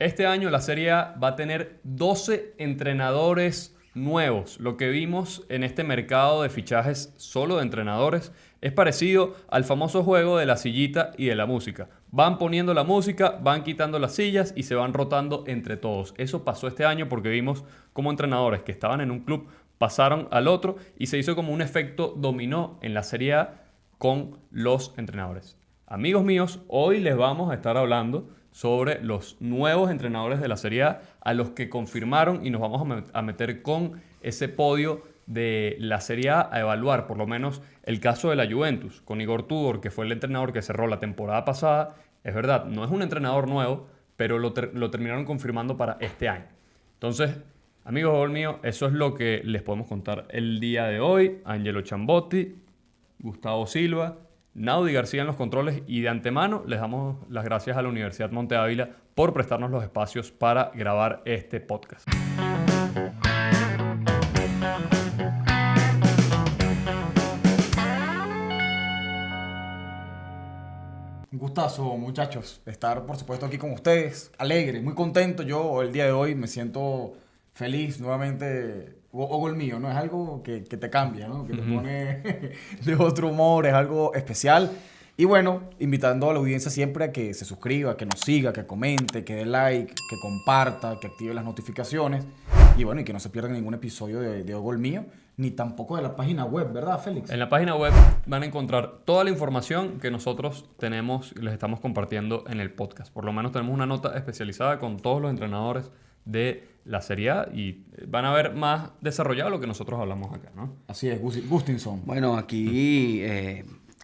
Este año la Serie A va a tener 12 entrenadores nuevos. Lo que vimos en este mercado de fichajes solo de entrenadores es parecido al famoso juego de la sillita y de la música. Van poniendo la música, van quitando las sillas y se van rotando entre todos. Eso pasó este año porque vimos cómo entrenadores que estaban en un club pasaron al otro y se hizo como un efecto dominó en la Serie A con los entrenadores. Amigos míos, hoy les vamos a estar hablando sobre los nuevos entrenadores de la Serie A los que confirmaron y nos vamos a meter con ese podio de la Serie A evaluar por lo menos el caso de la Juventus con Igor Tudor, que fue el entrenador que cerró la temporada pasada. Es verdad, no es un entrenador nuevo, pero lo terminaron confirmando para este año. Entonces, amigos gol mío, eso es lo que les podemos contar el día de hoy. Angelo Chambotti, Gustavo Silva, Naudi García en los controles, y de antemano les damos las gracias a la Universidad Monte Ávila por prestarnos los espacios para grabar este podcast. Un gustazo, muchachos, estar por supuesto aquí con ustedes, alegre, muy contento. Yo el día de hoy me siento feliz nuevamente. Gol mío, ¿no? Es algo que te cambia, ¿no? Que te pone de otro humor, es algo especial. Y bueno, invitando a la audiencia siempre a que se suscriba, que nos siga, que comente, que dé like, que comparta, que active las notificaciones. Y bueno, y que no se pierda ningún episodio de Gol mío, ni tampoco de la página web, ¿verdad, Félix? En la página web van a encontrar toda la información que nosotros tenemos y les estamos compartiendo en el podcast. Por lo menos tenemos una nota especializada con todos los entrenadores de la Serie A y van a ver más desarrollado lo que nosotros hablamos acá, ¿no? Así es, Gustinson. Bueno, aquí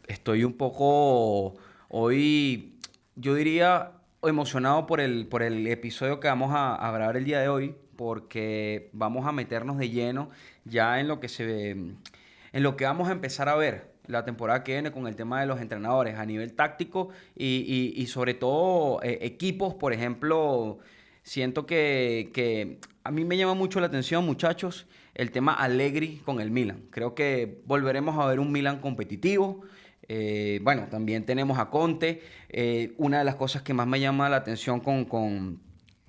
estoy un poco hoy, yo diría, emocionado por el episodio que vamos a grabar el día de hoy, porque vamos a meternos de lleno ya en lo que vamos a empezar a ver la temporada que viene con el tema de los entrenadores a nivel táctico y sobre todo equipos, por ejemplo. Siento que a mí me llama mucho la atención, muchachos, el tema Allegri con el Milan. Creo que volveremos a ver un Milan competitivo. Bueno, también tenemos a Conte. Una de las cosas que más me llama la atención con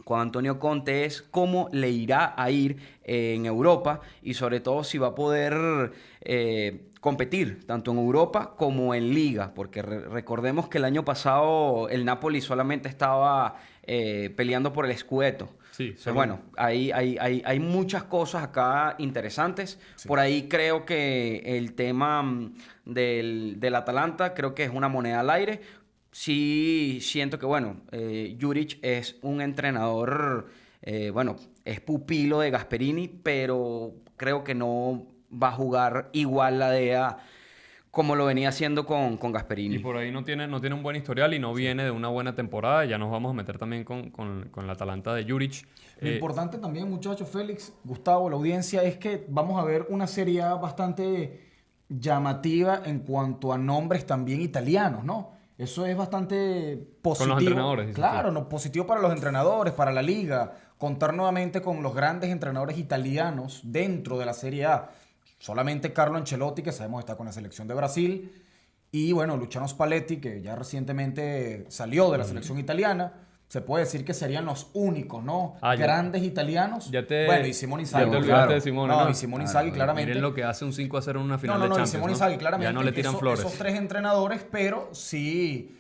Antonio Conte es cómo le irá a ir en Europa y sobre todo si va a poder competir tanto en Europa como en Liga, porque recordemos que el año pasado el Napoli solamente estaba peleando por el Scudetto. Sí, Entonces, bueno, hay muchas cosas acá interesantes. Sí. Por ahí creo que el tema del Atalanta creo que es una moneda al aire. Sí siento que, bueno, Juric es un entrenador, bueno, es pupilo de Gasperini, pero creo que no va a jugar igual la DEA como lo venía haciendo con Gasperini. Y por ahí no tiene un buen historial y no viene de una buena temporada. Ya nos vamos a meter también con la Atalanta de Juric. Lo importante también, muchachos, Félix, Gustavo, la audiencia, es que vamos a ver una Serie A bastante llamativa en cuanto a nombres también italianos, ¿no? Eso es bastante positivo. Con los entrenadores. Claro, no, positivo para los entrenadores, para la liga. Contar nuevamente con los grandes entrenadores italianos dentro de la Serie A. Solamente Carlo Ancelotti, que sabemos está con la selección de Brasil. Y bueno, Luciano Spalletti, que ya recientemente salió de la selección italiana. Se puede decir que serían los únicos, ¿no? Grandes italianos. Bueno, y Simone Inzaghi. Ya te olvidaste de Simone, ¿no? Y Simone Inzaghi, claramente. Miren lo que hace un 5-0 en una final de y Champions, Simone Inzaghi, claramente. Ya no le tiran flores. Esos tres entrenadores, pero sí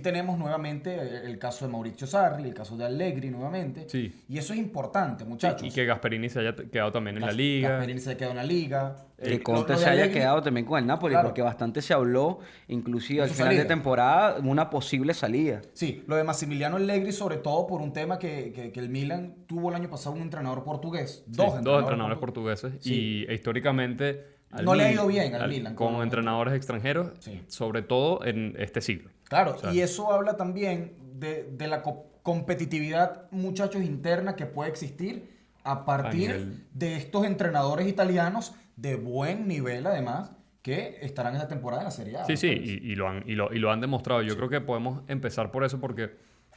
tenemos nuevamente el caso de Maurizio Sarri, el caso de Allegri nuevamente. Sí. Y eso es importante, muchachos. Sí, y que Gasperini se haya quedado también en la liga. Gasperini se haya quedado en la liga. Que Conte se haya quedado también con el Napoli, claro, porque bastante se habló, inclusive al final de temporada, una posible salida. Sí, lo de Massimiliano Allegri, sobre todo por un tema que el Milan tuvo el año pasado un entrenador portugués. Dos entrenadores portugueses. Sí. Y históricamente no le ha ido bien al Milan. Con entrenadores extranjeros, sí, sobre todo en este siglo. Claro, o sea, y eso habla también de la competitividad, muchachos, interna que puede existir a partir de estos entrenadores italianos de buen nivel, además, que estarán en esta temporada de la Serie A. Sí, y lo han demostrado. Yo creo que podemos empezar por eso porque,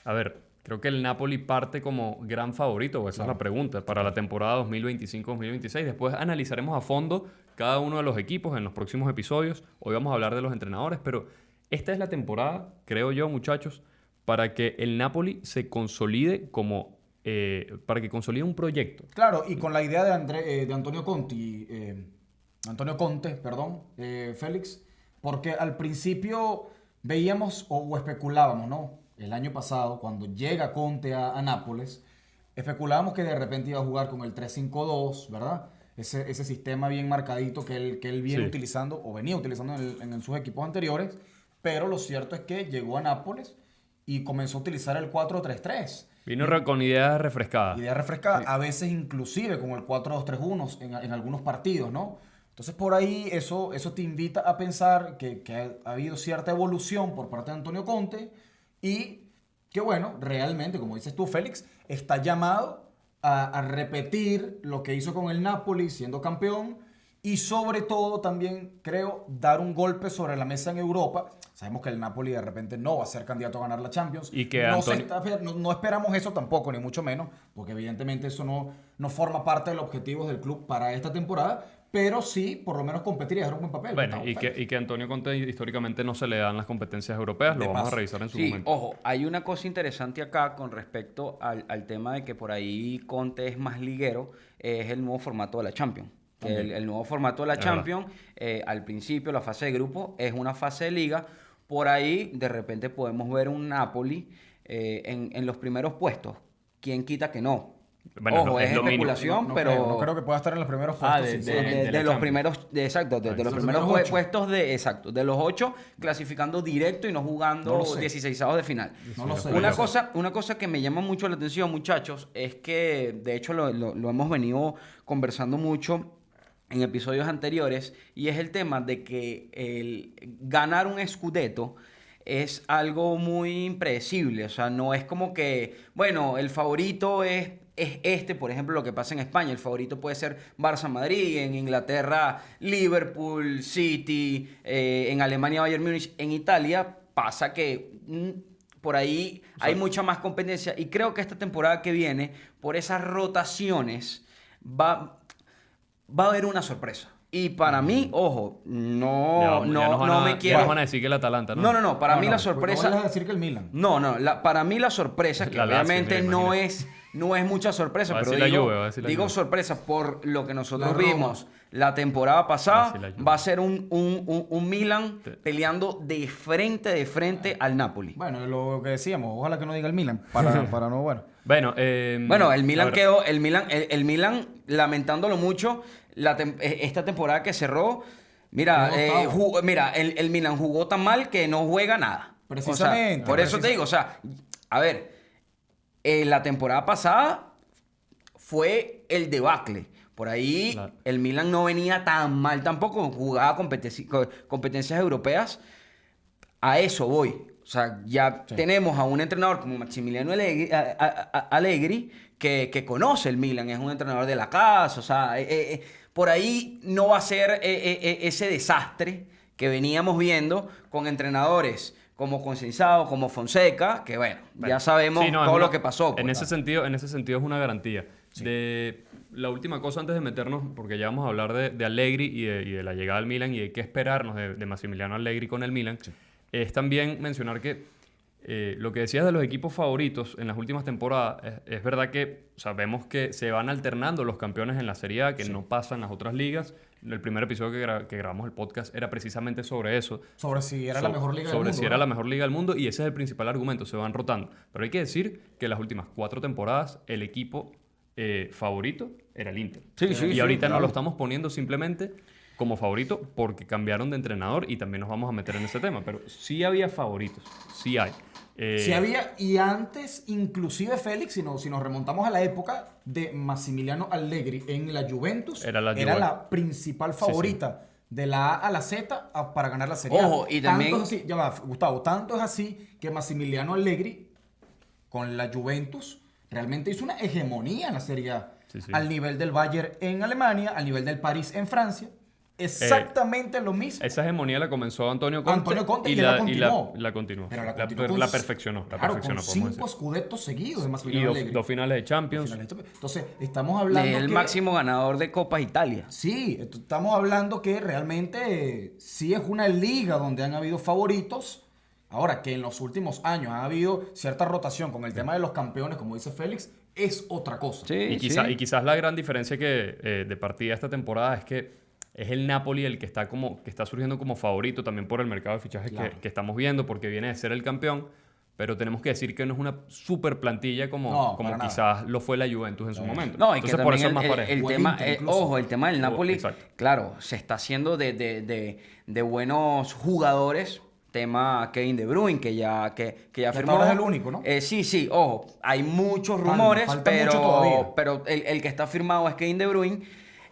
a ver, creo que el Napoli parte como gran favorito, esa es la pregunta, para la temporada 2025-2026. Después analizaremos a fondo cada uno de los equipos en los próximos episodios. Hoy vamos a hablar de los entrenadores, pero esta es la temporada, creo yo, muchachos, para que el Napoli se consolide para que consolide un proyecto. Claro, y con la idea de Antonio Conte, Félix, porque al principio veíamos o especulábamos, ¿no? El año pasado, cuando llega Conte a Nápoles, especulábamos que de repente iba a jugar con el 3-5-2, ¿verdad? Ese sistema bien marcadito que él viene utilizando o venía utilizando en sus equipos anteriores, pero lo cierto es que llegó a Nápoles y comenzó a utilizar el 4-3-3. Vino con ideas refrescadas. Idea refrescada, a veces inclusive con el 4-2-3-1 en algunos partidos, ¿no? Entonces por ahí eso te invita a pensar que ha habido cierta evolución por parte de Antonio Conte y que bueno, realmente, como dices tú, Félix, está llamado a repetir lo que hizo con el Napoli siendo campeón y sobre todo también, creo, dar un golpe sobre la mesa en Europa. Sabemos que el Napoli de repente no va a ser candidato a ganar la Champions. Y que no esperamos eso tampoco, ni mucho menos, porque evidentemente eso no forma parte de los objetivos del club para esta temporada, pero sí, por lo menos competir y hacer un buen papel. Bueno, y que Antonio Conte históricamente no se le dan las competencias europeas, lo vamos a revisar en su momento. Ojo, hay una cosa interesante acá con respecto al tema de que por ahí Conte es más liguero, es el nuevo formato de la Champions. El nuevo formato de la Champions, al principio la fase de grupo es una fase de liga. Por ahí de repente podemos ver un Napoli en los primeros puestos. ¿Quién quita que no? Bueno, ojo, es especulación, pero... No creo que pueda estar en los primeros puestos. De los primeros, exacto, de los primeros puestos de los 8, clasificando directo y no jugando 16avos de final. No lo sé. Una cosa que me llama mucho la atención, muchachos, es que de hecho lo hemos venido conversando mucho en episodios anteriores, y es el tema de que el ganar un scudetto es algo muy impredecible. O sea, no es como que, bueno, el favorito es por ejemplo, lo que pasa en España. El favorito puede ser Barça-Madrid, en Inglaterra, Liverpool, City, en Alemania, Bayern Múnich. En Italia pasa que por ahí hay mucha más competencia, y creo que esta temporada que viene, por esas rotaciones, va a haber una sorpresa. Y para mí, ojo, no me quiero... Ya nos van a decir que el Atalanta, ¿no? No, para mí la sorpresa... No vas a decir que el Milan. Para mí la sorpresa, que obviamente no es mucha sorpresa, pero digo sorpresa por lo que nosotros vimos la temporada pasada, va a ser un Milan peleando de frente al Napoli. Bueno, lo que decíamos, ojalá que no diga el Milan, para no, bueno. Bueno, el Milan quedó, el Milan, lamentándolo mucho, esta temporada que cerró, mira, el Milan jugó tan mal que no juega nada. Precisamente. Por eso te digo, a ver, la temporada pasada fue el debacle. Por ahí el Milan no venía tan mal tampoco, jugaba competencias europeas. A eso voy. O sea, ya tenemos a un entrenador como Massimiliano Allegri que conoce el Milan, es un entrenador de la casa. O sea, por ahí no va a ser ese desastre que veníamos viendo con entrenadores como Conceição, como Fonseca, que bueno, ya sabemos todo lo que pasó. En ese sentido es una garantía. Sí. La última cosa antes de meternos, porque ya vamos a hablar de Allegri y de la llegada al Milan y de qué esperarnos de Massimiliano Allegri con el Milan, es también mencionar que lo que decías de los equipos favoritos en las últimas temporadas, es verdad que sabemos que se van alternando los campeones en la Serie A, que no pasan las otras ligas. El primer episodio que grabamos el podcast era precisamente sobre eso. Sobre si era la mejor liga del mundo. Sobre si era la mejor liga del mundo, y ese es el principal argumento, se van rotando. Pero hay que decir que las últimas 4 temporadas el equipo favorito era el Inter. Y ahorita no lo estamos poniendo simplemente como favorito porque cambiaron de entrenador, y también nos vamos a meter en ese tema. Pero sí había favoritos, sí hay. Sí había, y antes, inclusive Félix, si nos remontamos a la época de Massimiliano Allegri en la Juventus, era la principal favorita de la A a la Z para ganar la Serie A. Ojo, y también... Tanto es así, ya va, Gustavo, tanto es así que Massimiliano Allegri con la Juventus realmente hizo una hegemonía en la Serie A. Al nivel del Bayern en Alemania, al nivel del París en Francia. Exactamente lo mismo. Esa hegemonía la comenzó Antonio Conte y la continuó. La continuó. Pero la perfeccionó. Con 5 scudettos seguidos de Massimiliano Allegri. 2 finales de Champions. Entonces, estamos hablando el máximo ganador de Copas Italia. Sí, estamos hablando que realmente sí es una liga donde han habido favoritos Ahora, que en los últimos años ha habido cierta rotación con el tema de los campeones, como dice Félix, es otra cosa. Sí, Y, y quizás la gran diferencia de partida esta temporada es que es el Napoli el que está surgiendo como favorito también por el mercado de fichajes Claro. que estamos viendo, porque viene de ser el campeón, pero tenemos que decir que no es una super plantilla como, No, como para nada. quizás lo fue la Juventus en su momento. No, y que Entonces por también eso es más parejo. el O el tema, Inter incluso. ojo, el tema del Napoli, Exacto. claro, se está haciendo de buenos jugadores. Tema Kevin De Bruyne, que ya hasta firmó. ahora es el único, ¿no? Sí, ojo, hay muchos rumores, falta mucho todavía. pero el que está firmado es Kevin De Bruyne.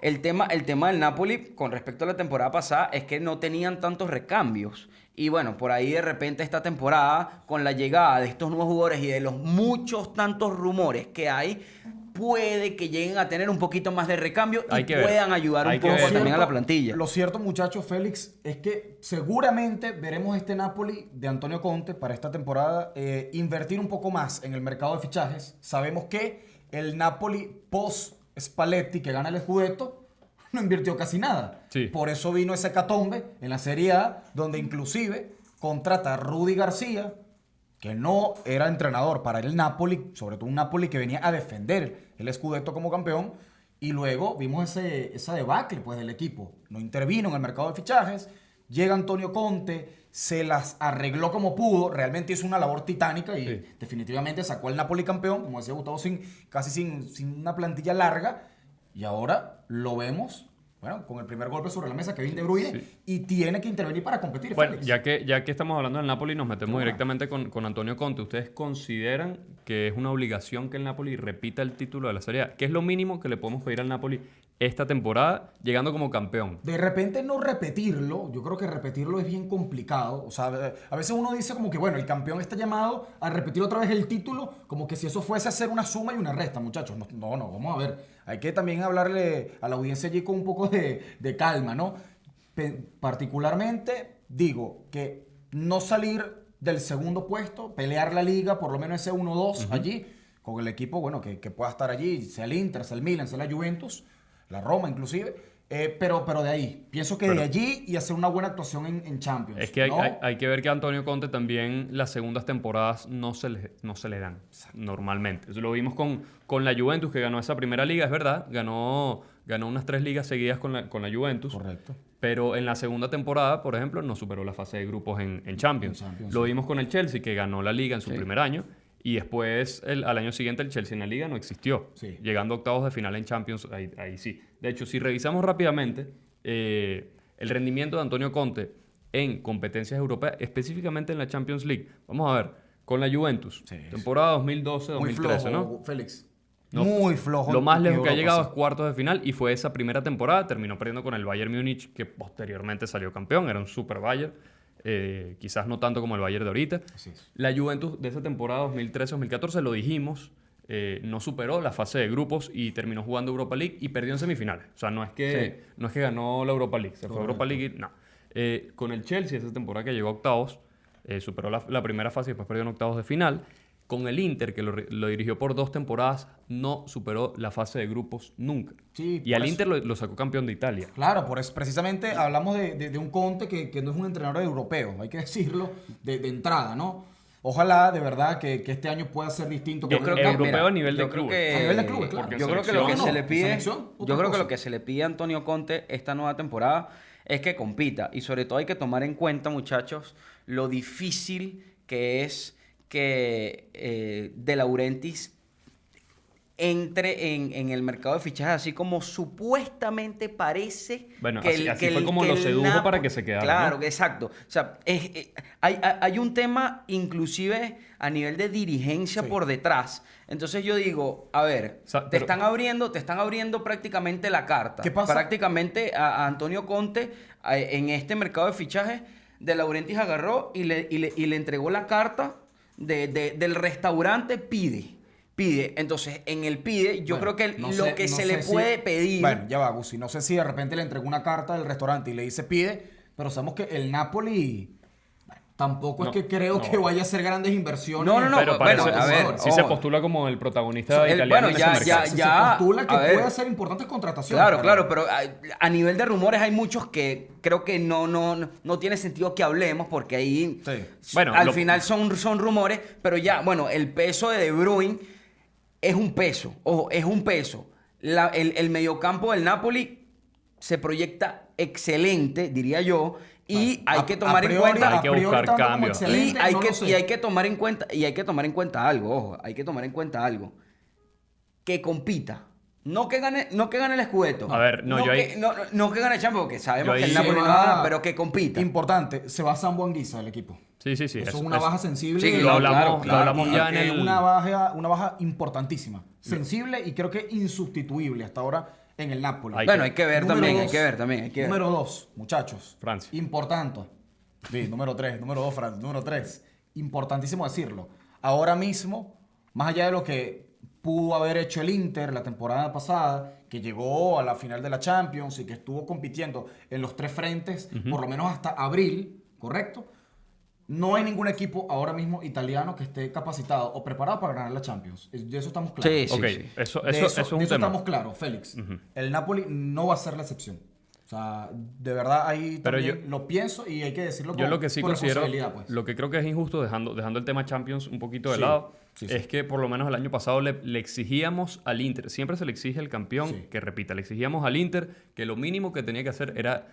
El tema del Napoli con respecto a la temporada pasada es que no tenían tantos recambios. Y bueno, por ahí de repente esta temporada, con la llegada de estos nuevos jugadores y de los muchos tantos rumores que hay, puede que lleguen a tener un poquito más de recambio y Hay que ver. puedan ayudar Hay un que poco ver. también a la plantilla. Lo cierto, muchachos, Félix, es que seguramente veremos este Napoli de Antonio Conte para esta temporada invertir un poco más en el mercado de fichajes. Sabemos que el Napoli post Spalletti, que gana el Scudetto, no invirtió casi nada. Sí. Por eso vino ese hecatombe en la Serie A, donde inclusive contrata a Rudy García, que no era entrenador para el Napoli, sobre todo un Napoli que venía a defender el Scudetto como campeón, y luego vimos esa debacle pues, del equipo. No intervino en el mercado de fichajes, llega Antonio Conte, se las arregló como pudo, realmente hizo una labor titánica y Sí. definitivamente sacó al Napoli campeón, como decía Gustavo, casi sin una plantilla larga, y ahora lo vemos, bueno, con el primer golpe sobre la mesa, Kevin De Bruyne, Sí. y tiene que intervenir para competir. Bueno, Félix. ya que estamos hablando del Napoli, nos metemos Bueno. directamente con Antonio Conte. ¿Ustedes consideran que es una obligación que el Napoli repita el título de la Serie A? ¿Qué es lo mínimo que le podemos pedir al Napoli esta temporada, llegando como campeón? De repente no repetirlo, yo creo que repetirlo es bien complicado. O sea, a veces uno dice como que, bueno, el campeón está llamado a repetir otra vez el título, como que si eso fuese hacer una suma y una resta, muchachos. No, vamos a ver. Hay que también hablarle a la audiencia allí con un poco de calma, ¿no? Particularmente, digo que no salir del segundo puesto, pelear la liga, por lo menos ese 1-2 allí, con el equipo, bueno, que pueda estar allí, sea el Inter, sea el Milan, sea la Juventus, la Roma inclusive, pero de ahí, pienso que de allí y hacer una buena actuación en Champions. Es que hay, ¿no? hay que ver que a Antonio Conte también las segundas temporadas no se le dan normalmente. Eso lo vimos con la Juventus, que ganó esa primera liga, es verdad, ganó unas 3 ligas seguidas con la Juventus. Correcto. Pero en la segunda temporada, por ejemplo, no superó la fase de grupos en Champions. En Champions, Lo sí. vimos con el Chelsea, que ganó la liga en su Sí. primer año. Y después, al año siguiente, el Chelsea en la liga no existió. Sí. Llegando a octavos de final en Champions, ahí sí. De hecho, si revisamos rápidamente el rendimiento de Antonio Conte en competencias europeas, específicamente en la Champions League. Vamos a ver, con la Juventus, Sí, temporada Muy 2012-2013, flojo, ¿no? Félix. No. Muy flojo. Lo más en lejos que ha Europa, llegado sí. es cuartos de final y fue esa primera temporada. Terminó perdiendo con el Bayern Múnich, que posteriormente salió campeón. Era un super Bayern. Quizás no tanto como el Bayern de ahorita. Así es. La Juventus de esa temporada 2013-2014, lo dijimos, no superó la fase de grupos y terminó jugando Europa League y perdió en semifinales. O sea, no es que ganó la Europa League. Se fue a Europa League y no. Con el Chelsea, esa temporada que llegó a octavos, superó la primera fase y después perdió en octavos de final. Con el Inter, que lo dirigió por 2 temporadas, no superó la fase de grupos nunca. Sí, Y por al eso. Inter lo sacó campeón de Italia. Claro, por eso precisamente hablamos de un Conte que no es un entrenador europeo, hay que decirlo de entrada, ¿no? Ojalá de verdad que este año pueda ser distinto. Yo con creo el que cambio. europeo a nivel de yo creo clubes. que- A nivel de clubes, claro. Porque Yo creo que lo que selección se le no, pide, selección, otra yo creo que cosa. lo que se le pide a Antonio Conte esta nueva temporada es que compita y sobre todo hay que tomar en cuenta, muchachos, lo difícil que es que De Laurentiis entre en el mercado de fichajes, así como supuestamente parece Bueno, que así fue como lo sedujo para que se quedara, Claro, ¿no? exacto. O sea, hay un tema inclusive a nivel de dirigencia Sí. por detrás. Entonces yo digo, a ver, O sea, te pero- están abriendo prácticamente la carta. ¿Qué pasa? Prácticamente a Antonio Conte en este mercado de fichajes, De Laurentiis agarró y le entregó la carta del restaurante Pide. Entonces, en el Pide, yo Bueno, creo que no lo sé- que no se sé le si- puede pedir... Bueno, ya va, Gusi. No sé si de repente le entregó una carta del restaurante y le dice pide, pero sabemos que el Napoli, bueno, Tampoco No, es que creo no. que vaya a hacer grandes inversiones. No, no, no, Pero bueno, parece, a ver, sí se ojo. postula como el protagonista El- italiano bueno, en ya- ese mercado. Se ya, postula que a ver. puede hacer importantes contrataciones. Claro, claro, pero a nivel de rumores hay muchos que creo que no tiene sentido que hablemos porque ahí Sí. Bueno, al final son rumores, pero ya, bueno, el peso de Bruyne es un peso, ojo, es un peso. El mediocampo del Napoli se proyecta excelente, diría yo, y hay que tomar en cuenta Hay que buscar cambios. y hay que tomar en cuenta algo, ojo, hay que tomar en cuenta algo. Que compita. No que gane el Scudetto. A ver, no, yo ahí- no que gane el Champions, porque sabemos Yo que el ahí- Napoli no Se va- gana, pero que compita. Importante, se va Sambo Anguissa del equipo. Sí. Eso es una baja sensible. Sí, Lo no, hablamos, claro, lo hablamos ya en el... Una baja importantísima. Sensible y creo que insustituible hasta ahora en el Napoli. Bueno, hay que ver Número también, hay dos. que ver también, hay que ver. Número 2, muchachos. Francia. Importante. Sí, número 3, número 2, Francia. Número 3. Importantísimo decirlo. Ahora mismo, más allá de lo que pudo haber hecho el Inter la temporada pasada, que llegó a la final de la Champions y que estuvo compitiendo en los 3 frentes, por lo menos hasta abril, ¿correcto? No hay ningún equipo ahora mismo italiano que esté capacitado o preparado para ganar la Champions. De eso estamos claros. Sí, sí, Ok, sí. eso De es un de eso tema. estamos claros, Félix. El Napoli no va a ser la excepción. O sea, de verdad ahí Pero también lo pienso y hay que decirlo Yo lo que sí con considero, responsabilidad, pues. lo que creo que es injusto, dejando el tema Champions un poquito de Sí, lado, sí, sí. es que por lo menos el año pasado le exigíamos al Inter, siempre se le exige al campeón Sí. que repita, le exigíamos al Inter que lo mínimo que tenía que hacer era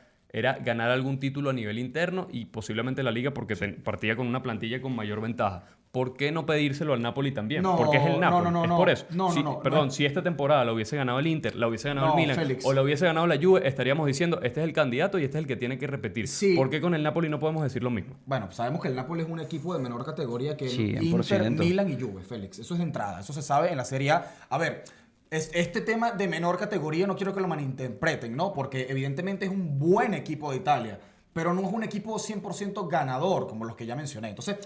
ganar algún título a nivel interno y posiblemente la liga porque partía con una plantilla con mayor ventaja. ¿Por qué no pedírselo al Napoli también? No, Porque es el Napoli, no, es no, por eso. no, Si- no, perdón, no. si esta temporada la hubiese ganado el Inter, la hubiese ganado No, el Milan Félix. o la hubiese ganado la Juve, estaríamos diciendo, este es el candidato y este es el que tiene que repetir. Sí. ¿Por qué con el Napoli no podemos decir lo mismo? Bueno, sabemos que el Napoli es un equipo de menor categoría que el 100%. Inter, Milan y Juve, Félix. Eso es de entrada. Eso se sabe en la Serie A. A ver, este tema de menor categoría no quiero que lo malinterpreten, ¿no? Porque evidentemente es un buen equipo de Italia, pero no es un equipo 100% ganador, como los que ya mencioné. Entonces,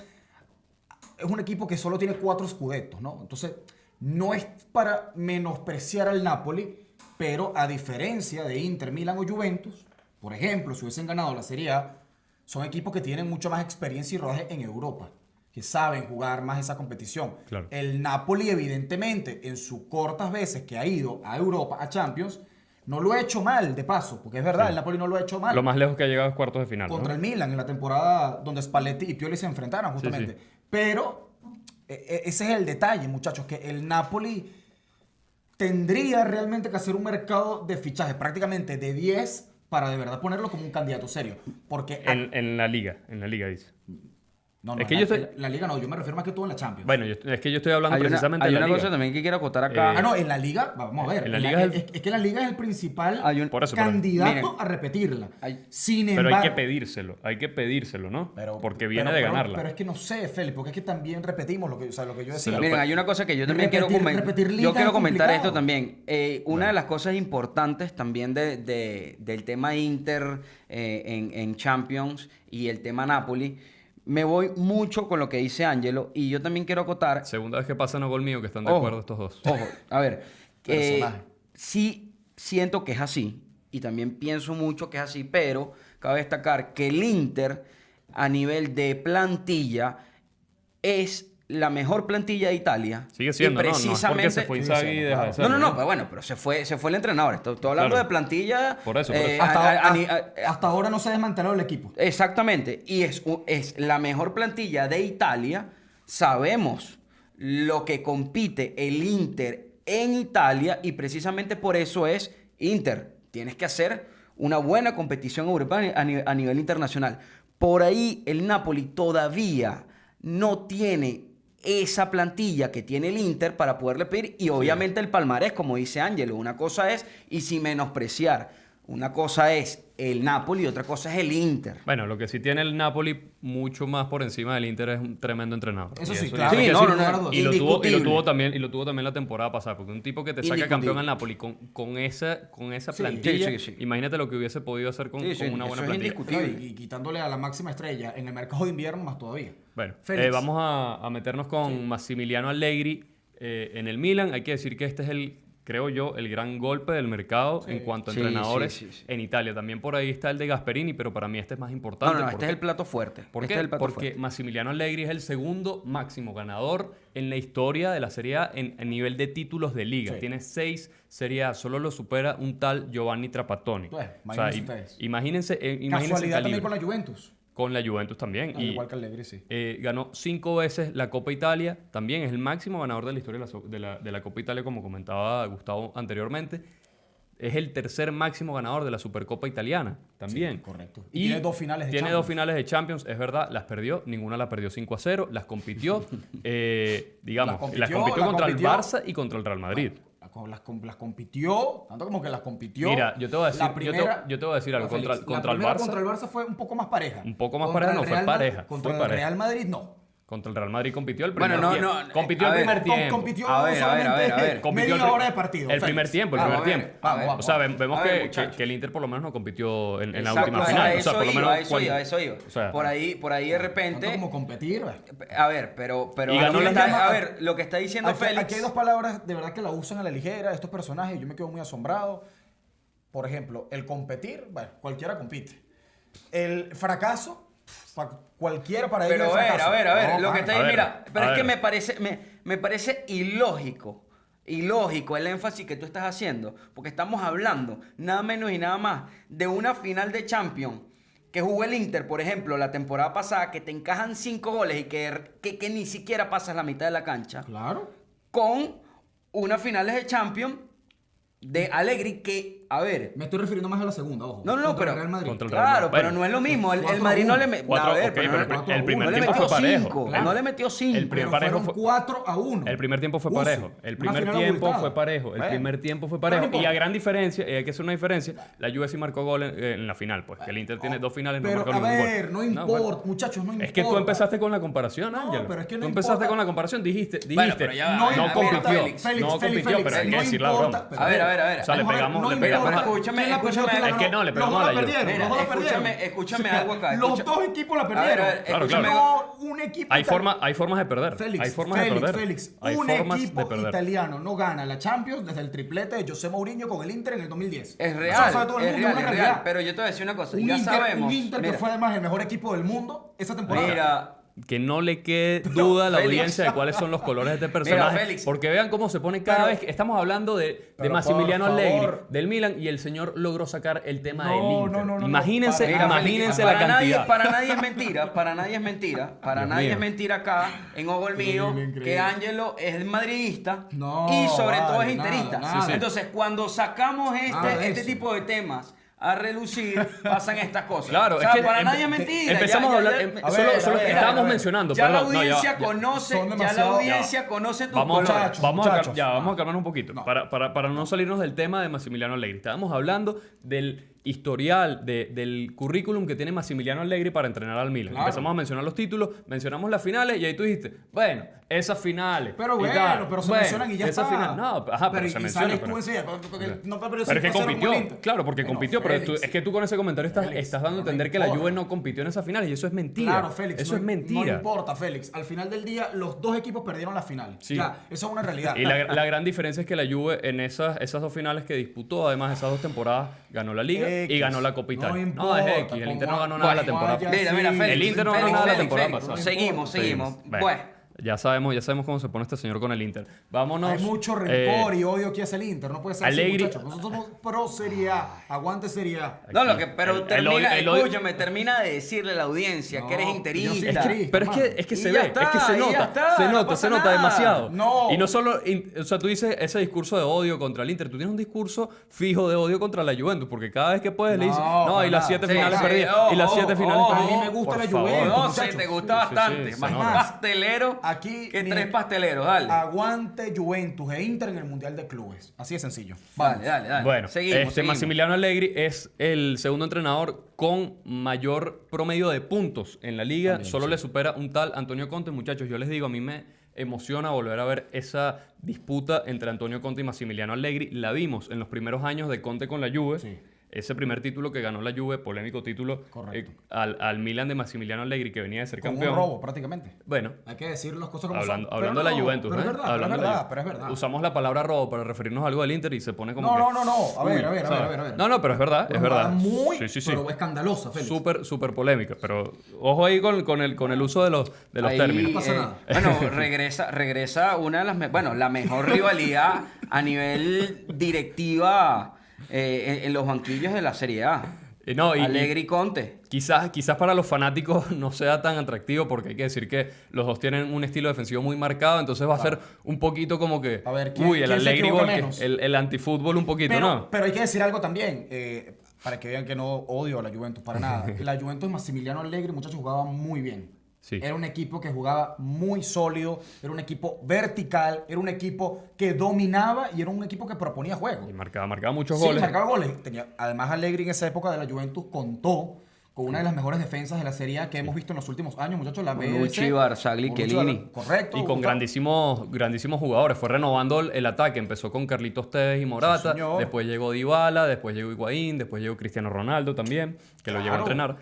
es un equipo que solo tiene 4 scudettos, ¿no? Entonces, no es para menospreciar al Napoli, pero a diferencia de Inter, Milan o Juventus, por ejemplo, si hubiesen ganado la Serie A, son equipos que tienen mucho más experiencia y rodaje en Europa, que saben jugar más esa competición. Claro. El Napoli, evidentemente, en sus cortas veces que ha ido a Europa, a Champions, no lo ha hecho mal, de paso, porque es verdad, Sí. el Napoli no lo ha hecho mal. Lo más lejos que ha llegado es cuartos de final. Contra ¿no? el Milan en la temporada donde Spalletti y Pioli se enfrentaron justamente. Sí. Pero ese es el detalle, muchachos, que el Napoli tendría realmente que hacer un mercado de fichajes prácticamente de 10 para de verdad ponerlo como un candidato serio. Porque En la liga dice. no, no, es que en yo la, estoy- en la liga no, yo me refiero más que todo en la Champions. Bueno, es que yo estoy hablando precisamente hay de la una liga. cosa también que quiero acotar acá. Ah, no, en la liga, vamos a ver. en la liga es que la liga es el principal Hay un- Por eso, candidato miren, a repetirla. hay- Sin Pero embargo, hay que pedírselo, ¿no? Pero- Porque viene pero- de pero- ganarla. Pero es que no sé, Félix, porque es que también repetimos lo que yo decía. Miren, hay una cosa que yo también quiero comentar. repetir liga Yo quiero es comentar complicado. esto también. Una de las cosas importantes también del tema Inter en Champions y el tema Napoli, me voy mucho con lo que dice Angelo y yo también quiero acotar. Segunda vez que pasa no gol mío, que están de Ojo, acuerdo estos dos. Ojo, a ver, Personaje. sí siento que es así y también pienso mucho que es así, pero cabe destacar que el Inter a nivel de plantilla es la mejor plantilla de Italia. Sigue siendo, y ¿no? No es porque precisamente... se fue Sigue Inzaghi y siendo, deja de claro. serlo, No, pero bueno, pero se fue el entrenador. Estoy hablando Claro. de plantilla. Por eso, por eso. Hasta ahora no se ha desmantelado el equipo. Exactamente. Y es la mejor plantilla de Italia. Sabemos lo que compite el Inter en Italia y precisamente por eso es Inter. Tienes que hacer una buena competición europea a nivel internacional. Por ahí el Napoli todavía no tiene esa plantilla que tiene el Inter para poderle pedir y obviamente el palmarés, como dice Ángelo, una cosa es, y sin menospreciar, una cosa es el Napoli y otra cosa es el Inter. Bueno, lo que sí tiene el Napoli mucho más por encima del Inter es un tremendo entrenador. Eso Y sí, ya claro. hay Sí, que no, decirlo. no, no, Y lo tuvo indiscutible. también la temporada pasada, porque un tipo que te saca Indiscutible. campeón al Napoli con esa Sí, plantilla, sí, sí. imagínate lo que hubiese podido hacer con, Sí, sí, con una buena eso es plantilla. indiscutible. Y quitándole a la máxima estrella en el mercado de invierno más todavía. Bueno, Félix. vamos a meternos con Massimiliano Allegri en el Milan. Hay que decir que este es el creo yo, el gran golpe del mercado en cuanto a Sí, entrenadores sí. en Italia. También por ahí está el de Gasperini, pero para mí este es más No, importante. no, ¿Por este qué? es el plato fuerte. ¿Por Este qué? es el plato Porque fuerte. Massimiliano Allegri es el segundo máximo ganador en la historia de la Serie A en nivel de títulos de liga. Sí. Tiene 6 Serie A, solo lo supera un tal Giovanni Trapattoni. Pues, O sea, imagínense ustedes. imagínense el Casualidad también calibre. con la Juventus. Con la Juventus también. Al igual que Allegri, sí. Ganó 5 veces la Copa Italia. También es el máximo ganador de la historia de la Copa Italia, como comentaba Gustavo anteriormente. Es el tercer máximo ganador de la Supercopa Italiana. También. Sí, correcto. Y tiene 2 finales de Tiene Champions. 2 finales de Champions, es verdad. Las perdió. Ninguna la perdió 5-0. Las compitió. Digamos, las compitió contra el Barça y contra el Real Madrid. Las compitió, tanto como que las compitió. Mira, yo te voy a decir, La primera- yo te voy a decir algo. Félix, Contra el la primera Barça. contra el Barça fue un poco más pareja. Un poco más Contra pareja, el no, fue Real Madrid- pareja, Contra fue el pareja. Real Madrid, no. Contra el Real Madrid compitió el Bueno, primer no, tiempo. no, Compitió a el ver, primer tiempo. Compitió A ver, solamente Compitió media el- hora de partido. El Félix. primer tiempo, el Vamos primer a ver, tiempo. vamos, O sea, vamos. vemos A ver, que muchachos. el Inter por lo menos no compitió en la Exacto, última a final. O sea, eso por lo iba, menos a eso iba. o sea, por ahí de repente... Tanto como competir. A ver, pero Y ganó aquí la- está- a ver, lo que está diciendo Aquí, Félix... aquí hay 2 palabras de verdad que la usan a la ligera estos personajes y yo me quedo muy asombrado. Por ejemplo, el competir, bueno, cualquiera compite. El fracaso, cualquiera para ellos Pero es a ver, fracaso. a ver, a ver, No, lo que pana. está A ahí, ver, mira, pero a es que ver. me parece ilógico el énfasis que tú estás haciendo, porque estamos hablando nada menos y nada más de una final de Champions que jugó el Inter, por ejemplo, la temporada pasada, que te encajan 5 goles y que ni siquiera pasas la mitad de la cancha, Claro. con unas finales de Champions de Allegri que, a ver... Me estoy refiriendo más a la segunda, ojo. No, Contra pero... el Real Madrid. Contra el Real Claro, Madrid. pero no es lo mismo. El 4-1. Madrid no le metió... Cuatro- A ver, ok, pero pero no, el primer no le tiempo metió fue parejo. 5. Claro. No le metió 5. El primer Pero parejo fueron fue- 4-1. El primer tiempo fue Uf, parejo. El una primer final tiempo abultada. fue parejo. El Bueno. primer tiempo fue Pero parejo. no Y importa. a gran diferencia, y hay que hacer una diferencia, la Juve sí marcó gol en la final, pues. Que el Inter tiene 2 finales, no Pero marcó a ningún gol. ver, no importa, bueno. muchachos, no importa. Es que tú empezaste con la comparación, No, Ángel. pero es que no tú empezaste importa. con la comparación, dijiste, Bueno, pero ya va, no, mira, compitió, Félix, no compitió, Félix, pero hay que no decir la importa, broma. pero A ver. O sea, le Vamos a ver, pegamos, no le pegamos. importa. Escúchame, ¿Quién la perdió? escúchame. ¿Quién la Es que ganó? no, le Los pegamos dos a la la Juve. perdieron, Mira, los dos la perdieron. escúchame algo acá. Los 2 equipos la A perdieron. ver, Claro, escúchame. claro. No, un equipo Hay italiano. formas de perder. Félix, Hay formas de perder. Félix, Hay un formas de equipo perder. italiano no gana la Champions desde el triplete de José Mourinho con el Inter en el 2010. Es Eso real, lo sabe todo el es mundo, real, una es realidad. real. Pero yo te voy a decir una cosa. Un Ya Inter, sabemos. un Inter que Mira, fue además el mejor equipo del mundo esa temporada. mira, Que no le quede duda a la Félix. audiencia de cuáles son los colores de este personaje. Félix. Porque vean cómo se pone cada Pero- vez que estamos hablando de pero Massimiliano por Allegri, favor. del Milan, y el señor logró sacar el tema No, del Inter. no, Imagínense, para- mira, imagínense Félix, la cantidad. Para nadie es mentira, para nadie es mentira, para Dios nadie mío. es mentira acá en Ojo el Mío Increíble. que Ángelo es madridista No, y sobre todo vale, es interista. nada, nada. Entonces, cuando sacamos Nada de este eso. tipo de temas a relucir, pasan estas cosas. Claro, o sea, es que para em- nadie es mentira. Empezamos a hablar, a solo ver, que mira, estábamos a ver. mencionando. Ya la perdón, no, audiencia ya. conoce, Son ya la demasiado- audiencia conoce tus Vamos, colores. Muchachos, vamos ah. a calmarnos un poquito. No. Para no salirnos del tema de Massimiliano Allegri. Estábamos hablando del historial, del currículum que tiene Massimiliano Allegri para entrenar al Milan. Claro. Empezamos a mencionar los títulos, mencionamos las finales y ahí tú dijiste, bueno, esas finales. Pero y bueno, tal. pero se Bueno, mencionan y ya esas está. finales. No, ajá, pero y se menciona. sales pero- tú enseguida, no te Pero es que compitió, claro, porque Bueno, compitió, pero Félix, es que tú con ese comentario Félix, estás dando a no me entender que la importa. Juve no compitió en esas finales y eso es mentira. Claro, Félix. Eso no, es mentira. No importa, Félix. Al final del día, los 2 equipos perdieron la final. Sí. Ya, eso es una realidad. Y la gran diferencia es que la Juve en esas 2 finales que disputó, además de esas 2 temporadas, ganó la Liga y X. ganó la Copa No Italia. importa, es X, el Inter no como- ganó nada la bueno, temporada vaya, pasada. Mira, sí. Félix, El Inter no Félix, ganó nada la Félix, temporada Félix. pasada. Seguimos. Bueno, Bueno. ya sabemos cómo se pone este señor con el Inter. Vámonos. Hay mucho rencor y odio que hace el Inter. No puede ser así, Allegri- muchachos. Nosotros somos pro Serie A. Aguante Serie A. No, pero el odio- termina de decirle a la audiencia que eres No, interista. yo sí, Es que- pero es que Y se ya ve, está, es que se y ya nota, está, se no nota, pasa se nota nada. demasiado. No. Y no solo, o sea, tú dices ese discurso de odio contra el Inter, tú tienes un discurso fijo de odio contra la Juventus, porque cada vez que puedes le dices, No, no, y las para 7 nada. finales Sí, perdidas, sí, y las ojo, 7 finales ojo. perdidas. A mí me gusta Por la favor. Juventus. No, muchachos. se te gusta Sí, sí, bastante. se Más nota. pastelero Aquí que ni- 3 pasteleros, dale. Aguante Juventus e Inter en el Mundial de Clubes. Así de sencillo. Dale. Bueno, seguimos. Massimiliano Allegri es el segundo entrenador con mayor promedio de puntos en la liga. También, Solo sí. le supera un tal Antonio Conte. Muchachos, yo les digo, a mí me emociona volver a ver esa disputa entre Antonio Conte y Massimiliano Allegri. La vimos en los primeros años de Conte con la Juve. Sí. ese primer título que ganó la Juve, polémico título, Correcto. al Milan de Massimiliano Allegri, que venía de ser Con campeón. un robo, prácticamente. Bueno, Hay que decir las cosas como hablando, son. hablando Pero de la no, Juventus, pero ¿eh? es verdad, Hablando pero es de la verdad, Ju- pero es verdad. Usamos la palabra robo para referirnos a algo del Inter y se pone como No, que... no, no, no. A ver, Uy, a ver, a ver, ¿sabes? a ver, a ver. No, pero es verdad, Una es verdad. jugada muy, Sí, sí, sí. pero escandalosa, Félix. Súper, súper polémica, pero ojo ahí con el uso de los Ahí, términos. No pasa nada. Bueno, regresa una de las... Bueno, la mejor rivalidad a nivel directiva en los banquillos de la Serie A. No, Allegri y Conte. Quizás para los fanáticos no sea tan atractivo porque hay que decir que los dos tienen un estilo defensivo muy marcado, entonces va a ser un poquito como que, A ver, uy, el quién se Allegri equivoca gol, menos? el antifútbol un poquito, Pero, ¿no? pero hay que decir algo también, para que vean que no odio a la Juventus para nada. La Juventus de Massimiliano Allegri, muchachos, jugaba muy bien. Sí. Era un equipo que jugaba muy sólido, era un equipo vertical, era un equipo que dominaba y era un equipo que proponía juego. Y marcaba muchos Sí, goles. marcaba goles. Además, Allegri en esa época de la Juventus contó con una de las mejores defensas de la Serie A que hemos visto en los últimos años, muchachos. La Bonucci, BS, Barzagli, Bonucci, Chiellini. Correcto. Y con grandísimos jugadores. Fue renovando el ataque. Empezó con Carlitos Tevez y Morata. Sí, señor. Después llegó Dybala, después llegó Higuaín, después llegó Cristiano Ronaldo también, que lo llegó a Claro. entrenar.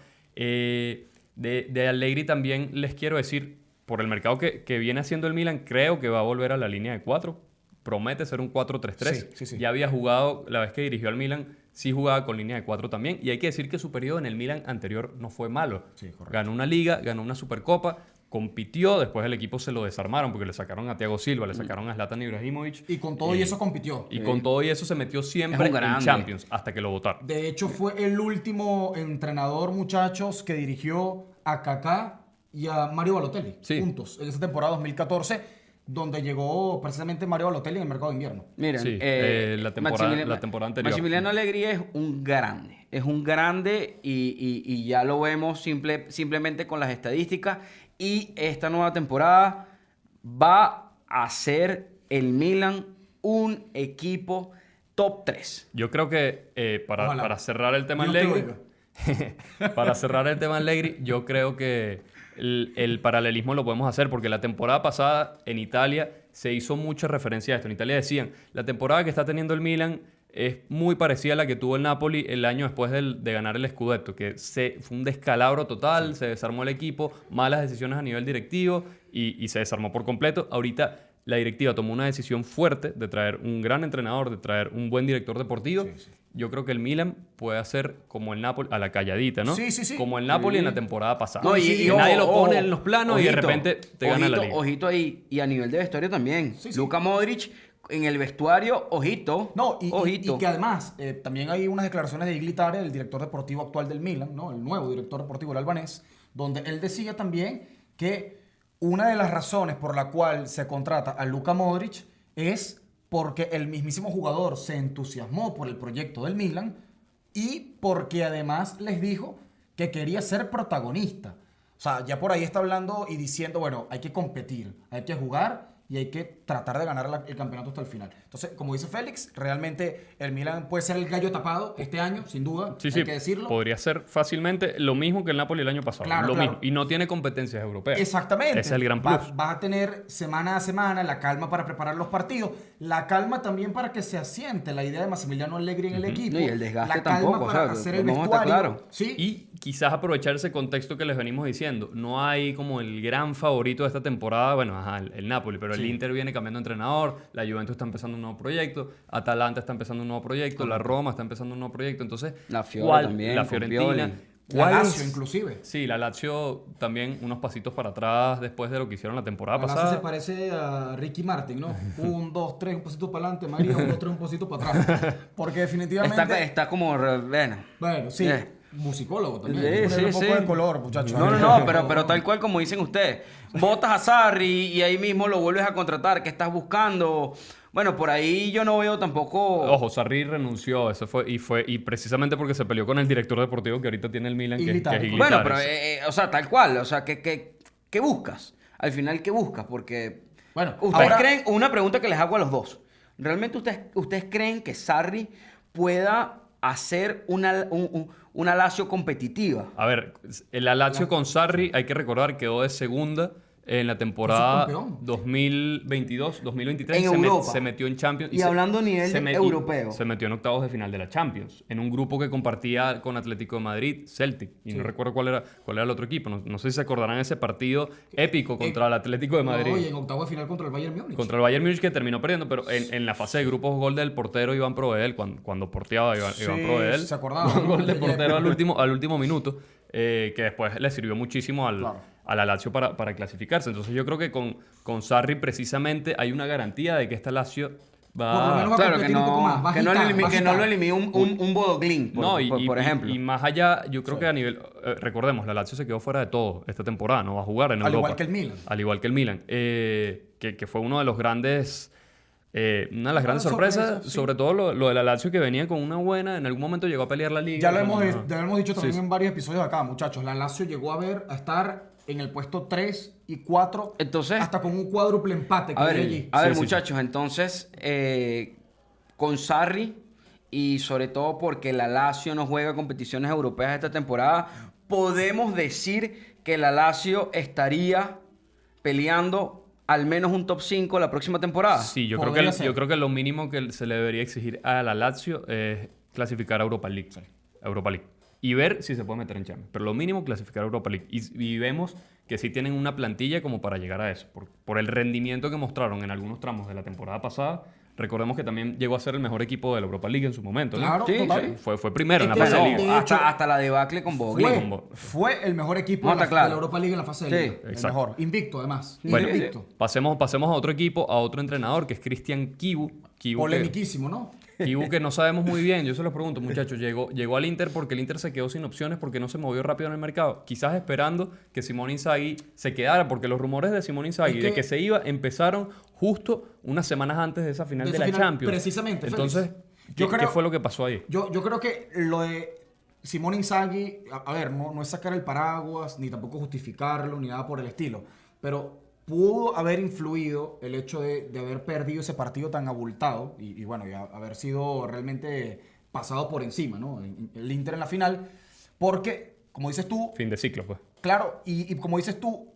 De Allegri también les quiero decir, por el mercado que viene haciendo el Milan, creo que va a volver a la línea de 4. Promete ser un 4-3-3. Sí, sí, sí. Ya había jugado, la vez que dirigió al Milan, sí jugaba con línea de 4 también. Y hay que decir que su periodo en el Milan anterior no fue malo. Sí, correcto. Ganó una liga, ganó una supercopa, compitió, después el equipo se lo desarmaron porque le sacaron a Thiago Silva, le sacaron a Zlatan Ibrahimovic. Y con todo y eso compitió. Y con todo y eso se metió siempre Es un en grande. Champions hasta que lo votaron. De hecho, fue el último entrenador, muchachos, que dirigió a Kaká y a Mario Balotelli Sí. juntos en esa temporada 2014, donde llegó precisamente Mario Balotelli en el mercado de invierno. Miren, Sí, la temporada anterior. Maximiliano Allegri es un grande y ya lo vemos simplemente con las estadísticas. Y esta nueva temporada va a ser el Milan un equipo top 3. Yo creo que Ojalá. para cerrar el tema Dios te Allegri, oiga. para cerrar el tema Allegri, yo creo que el paralelismo lo podemos hacer porque la temporada pasada en Italia se hizo mucha referencia a esto. En Italia decían, la temporada que está teniendo el Milan es muy parecida a la que tuvo el Napoli el año después de ganar el Scudetto, que fue un descalabro total, se desarmó el equipo, malas decisiones a nivel directivo y se desarmó por completo. Ahorita la directiva tomó una decisión fuerte de traer un gran entrenador, de traer un buen director deportivo. Sí, sí. Yo creo que el Milan puede hacer como el Napoli, a la calladita, ¿no? Sí, sí, sí. Como el Napoli en la temporada pasada. No, Que ojo, nadie lo pone ojo, en los planos y de ojito, repente te gana la liga. Ojito ahí. Y a nivel de vestuario también. Sí, sí. Luka Modric en el vestuario, ojito. No, y ojito. que además también hay unas declaraciones de Iglitare, el director deportivo actual del Milan, ¿no? El nuevo director deportivo, el albanés, donde él decía también que una de las razones por la cual se contrata a Luka Modric es porque el mismísimo jugador se entusiasmó por el proyecto del Milan y porque además les dijo que quería ser protagonista. O sea, ya por ahí está hablando y diciendo, bueno, hay que competir, hay que jugar y hay que tratar de ganar el campeonato hasta el final. Entonces, como dice Félix, realmente el Milan puede ser el gallo tapado este año, sin duda, Sí, hay sí, que decirlo. podría ser fácilmente lo mismo que el Napoli el año pasado. Claro, lo claro. mismo. Y no tiene competencias europeas. Exactamente. Ese es el gran plus. Vas a tener semana a semana la calma para preparar los partidos, la calma también para que se asiente la idea de Massimiliano Allegri en el equipo. No, y el desgaste la calma tampoco, para o sea, hacer el vamos a estar vestuario. claros. Sí. Y quizás aprovechar ese contexto que les venimos diciendo. No hay como el gran favorito de esta temporada, bueno, ajá, el Napoli, pero el Inter viene cambiando de entrenador, la Juventus está empezando un nuevo proyecto, Atalanta está empezando un nuevo proyecto, la Roma está empezando un nuevo proyecto. Entonces, La Fiore también, la con Fiorentina. Pioli. La ¿Cuál Lazio, es? inclusive. Sí, la Lazio también unos pasitos para atrás después de lo que hicieron la temporada La Lazio pasada. se parece a Ricky Martin, ¿no? 1, 2, 3, un pasito para adelante, María, 1, 2, 3, un pasito para atrás. Porque definitivamente... Está como... Bueno. Bueno, sí. Eh. Musicólogo también. Sí, Hay que ponerle sí, un poco sí. de color, muchachos. No, pero tal cual como dicen ustedes. Votas a Sarri y ahí mismo lo vuelves a contratar. ¿Qué estás buscando? Bueno, por ahí yo no veo tampoco... Ojo, Sarri renunció, eso y precisamente porque se peleó con el director deportivo que ahorita tiene el Milan, que es Iglitare. Iglitare. Bueno, pero, o sea, tal cual. O sea, ¿qué buscas? Al final, ¿qué buscas? Porque... Bueno, ¿Ustedes ahora- creen? Una pregunta que les hago a los dos. ¿Realmente ustedes creen que Sarri pueda hacer una Lazio competitiva? A ver, el Lazio con Sarri, hay que recordar, quedó de segunda en la temporada campeón. 2022-2023 En Europa. se metió en Champions. Y hablando a nivel europeo. Se metió en octavos de final de la Champions, en un grupo que compartía con Atlético de Madrid, Celtic, y no recuerdo cuál era el otro equipo. No sé si se acordarán de ese partido épico contra el Atlético de Madrid. No, y en octavo de final contra el Bayern Múnich. Contra el Bayern Múnich, que terminó perdiendo, pero en la fase de grupos, gol del portero Iván Provedel, cuando porteaba Iván Provedel. se acordaba, ¿no? Gol de De portero Jeppe. al último minuto, que después le sirvió muchísimo Claro. a la Lazio para clasificarse. Entonces yo creo que con Sarri precisamente hay una garantía de que esta Lazio Por lo va... menos va a Claro, que competir un poco más. Va a que no agitar, lo va a que no lo agitar. elimine un Bodo Glimt, por ejemplo. Y más allá, yo creo que a nivel... recordemos, la Lazio se quedó fuera de todo esta temporada, no va a jugar en Al Europa. igual que el Milan. Al igual que el Milan. Que fue uno de los grandes... una de las grandes sorpresas, sí. sobre todo lo de la Lazio, que venía con una buena... En algún momento llegó a pelear la Liga. Ya lo pero hemos dicho también Sí, sí. en varios episodios acá, muchachos. La Lazio llegó a estar en el puesto 3 y 4. Entonces- hasta con un cuádruple empate que A hay ver, allí. a ver, Sí, sí, muchachos, entonces, con Sarri y sobre todo porque la Lazio no juega competiciones europeas esta temporada, podemos decir que la Lazio estaría peleando al menos un top 5 la próxima temporada. Sí, yo Podría ser. creo que lo mínimo que se le debería exigir a la Lazio es clasificar a Europa League. Europa League. Y ver si se puede meter en Champions. Pero lo mínimo, clasificar a Europa League. Y vemos que sí tienen una plantilla como para llegar a eso. Por el rendimiento que mostraron en algunos tramos de la temporada pasada. Recordemos que también llegó a ser el mejor equipo de la Europa League en su momento, ¿no? Claro, Sí, total. sí. Fue primero en la Es que fase de no, liga. de hecho, hasta la debacle con Bodo Glimt. Fue el mejor equipo No, de, está claro. de la Europa League en la fase de Sí, liga. El exacto. mejor. Invicto, además. Bueno, Invicto. pasemos a otro equipo, a otro entrenador, que es Cristian Kibu. Polemiquísimo, ¿no? Kibu, que no sabemos muy bien. Yo se los pregunto, muchachos. Llegó al Inter porque el Inter se quedó sin opciones, porque no se movió rápido en el mercado. Quizás esperando que Simone Inzaghi se quedara, porque los rumores de Simone Inzaghi, Es de que- que se iba, empezaron justo unas semanas antes de esa final De de esa la final, Champions. precisamente, Entonces, Félix. ¿qué, Yo creo- qué fue lo que pasó ahí? Yo creo que lo de Simone Inzaghi, a ver, no es sacar el paraguas, ni tampoco justificarlo, ni nada por el estilo. Pero pudo haber influido el hecho de haber perdido ese partido tan abultado y bueno, y haber sido realmente pasado por encima, ¿no? El Inter en la final. Porque, como dices tú, Fin de ciclo, pues. claro, y como dices tú,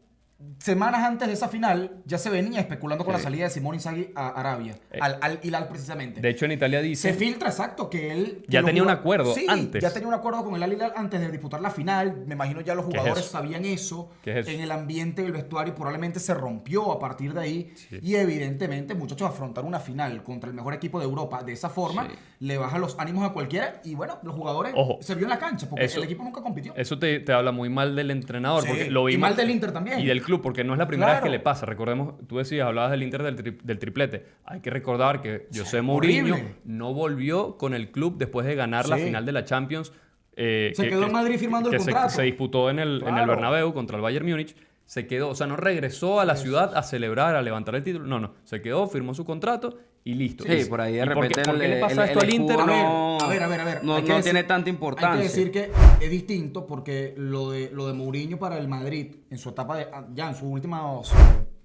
semanas antes de esa final ya se venía especulando con la salida de Simone Inzaghi a Arabia, al Hilal precisamente. De hecho, en Italia Se dice... filtra, exacto, que él... Ya que los tenía un jugad- acuerdo Sí, antes. ya tenía un acuerdo con el Al Hilal antes de disputar la final. Me imagino ya los ¿Qué es jugadores eso? sabían eso. ¿Qué es eso? En el ambiente del vestuario probablemente se rompió a partir de ahí. Y evidentemente, muchachos, afrontar una final contra el mejor equipo de Europa de esa forma Sí. le baja los ánimos a cualquiera. Y bueno, los jugadores Ojo. se vio en la cancha porque Eso- el equipo nunca compitió. Eso te habla muy mal del entrenador. Sí, Porque lo y vimos, mal del Inter también. Y del club, porque no es la primera Claro. vez que le pasa. Recordemos, tú decías, hablabas del Inter del triplete. Hay que recordar que José Mourinho horrible. no volvió con el club después de ganar la Sí. final de la Champions. Se quedó en Madrid firmando el contrato. Se disputó en el Claro. Bernabéu contra el Bayern Múnich. Se quedó, o sea, no regresó a la ciudad a celebrar, a levantar el título. No, se quedó, firmó su contrato y listo. Sí, por ahí de ¿Y repente por qué le pasa el esto al Inter? escudo no- no, a ver. no, Hay que no decir- tiene tanta Hay que importancia. decir que es distinto porque lo de Mourinho para el Madrid en su etapa ya en sus últimos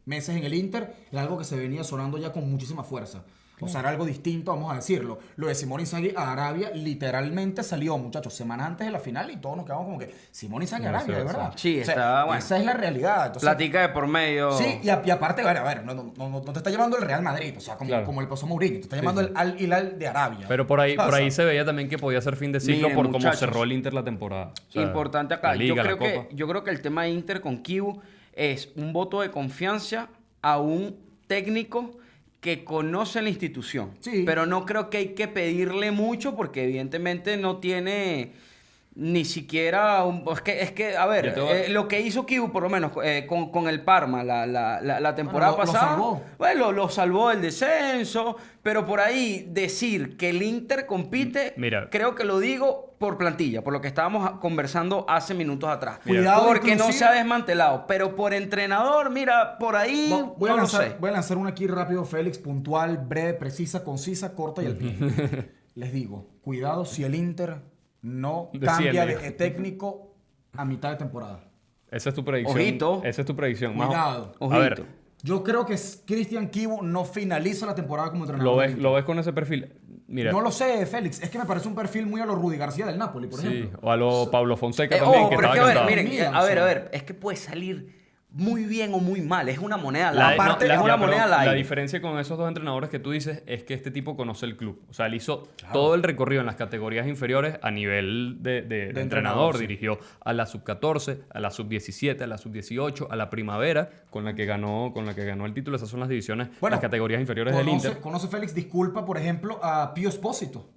meses en el Inter era algo que se venía sonando ya con muchísima fuerza. O sea, era algo distinto, vamos a decirlo. Lo de Simone Inzaghi a Arabia literalmente salió, muchachos, semanas antes de la final y todos nos quedamos como que Simone Inzaghi a No, Arabia, sí, de verdad. sí. Sí, O sea, está bueno. Esa es la realidad. Entonces, Platica de por medio. sí, y aparte, a ver, no te está llamando el Real Madrid, o sea, Claro. como el pasó Mourinho, te está llamando el Al Hilal de Arabia. Pero por ahí O sea, se veía también que podía ser fin de ciclo Miren, por cómo muchachos. cerró el Inter la temporada. O sea, Importante acá. la Liga, yo, la creo Copa. yo creo que el tema de Inter con Kibu es un voto de confianza a un técnico que conoce la institución. Sí. Pero no creo que hay que pedirle mucho porque evidentemente no tiene ni siquiera es que a ver, Yo te voy- lo que hizo Kibu por lo menos con el Parma la temporada Bueno, lo pasada, salvó. bueno, lo salvó del descenso, pero por ahí decir que el Inter compite, Mira. creo que lo digo por plantilla, por lo que estábamos conversando hace minutos atrás. Mira. Cuidado, Porque no inclusive- se ha desmantelado, pero por entrenador, mira, por ahí Voy no a lo lanzar, sé. voy a lanzar una aquí rápido, Félix, puntual, breve, precisa, concisa, corta y al pie. Les digo, cuidado si el Inter no cambia Desciende. de técnico a mitad de temporada. Esa es tu predicción. Ojito. Esa es tu predicción. Más o- Cuidado. A ver, Ojito. Yo creo que Cristian Kibu no finaliza la temporada como entrenador. del lo Inter. ves con ese perfil. Mira. No lo sé, Félix. Es que me parece un perfil muy a lo Rudy García del Napoli, por Sí, ejemplo. o a lo Pablo Fonseca también, Ojo, que pero es estaba que a ver, cantado. miren, Mira, a o ver, sea. es que puede salir muy bien o muy mal, es una moneda al La, aire. aparte- Es una pero moneda al la aire. diferencia con esos dos entrenadores que tú dices es que este tipo conoce el club. O sea, él hizo todo el recorrido en las categorías inferiores a nivel de entrenador. sí. Dirigió a la sub-14, a la sub-17, a la sub-18, a la primavera, con la que ganó el título. Esas son las divisiones, las categorías inferiores del Inter. Conoce Félix, disculpa, por ejemplo, a Pío Espósito,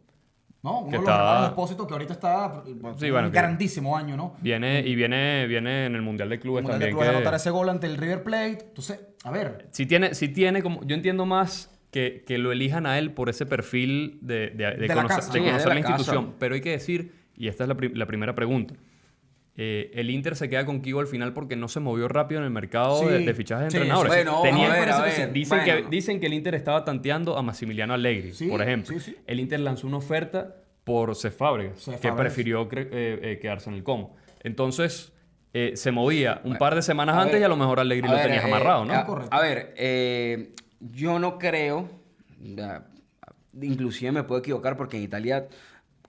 ¿no? Uno Que de los está- hermanos Espósito que ahorita está Sí, bueno, un que- grandísimo año, ¿no? Viene en el Mundial de Clubes Mundial de también. Clubes a anotar Que, ese gol ante el River Plate. Entonces, a ver, si tiene como... Yo entiendo más que lo elijan a él por ese perfil de la conocer, casa. de Sí, es conocer de la la casa. institución. Pero hay que decir, y esta es la primera pregunta, el Inter se queda con Kigo al final porque no se movió rápido en el mercado Sí, de fichajes de sí, entrenadores. sí. Bueno, Tenía- a ver, a parece que ver. Dicen, Bueno. dicen que el Inter estaba tanteando a Massimiliano Allegri, Sí, por ejemplo. sí, sí. El Inter lanzó una oferta por Cesc Fábregas, Cesc que Fábregas. prefirió quedarse en el Como. Entonces, se movía un par de semanas A antes ver, y a lo mejor Allegri a lo ver, tenías amarrado, ¿no? Correcto. A ver, yo no creo, inclusive me puedo equivocar porque en Italia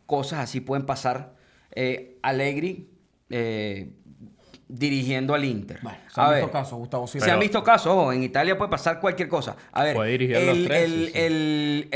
cosas así pueden pasar. Allegri dirigiendo al Inter. bueno, se han A visto ver, casos, Gustavo. Sí, se han visto casos, ojo, en Italia puede pasar cualquier cosa. A ver, Puede dirigir a los tres, sí, sí.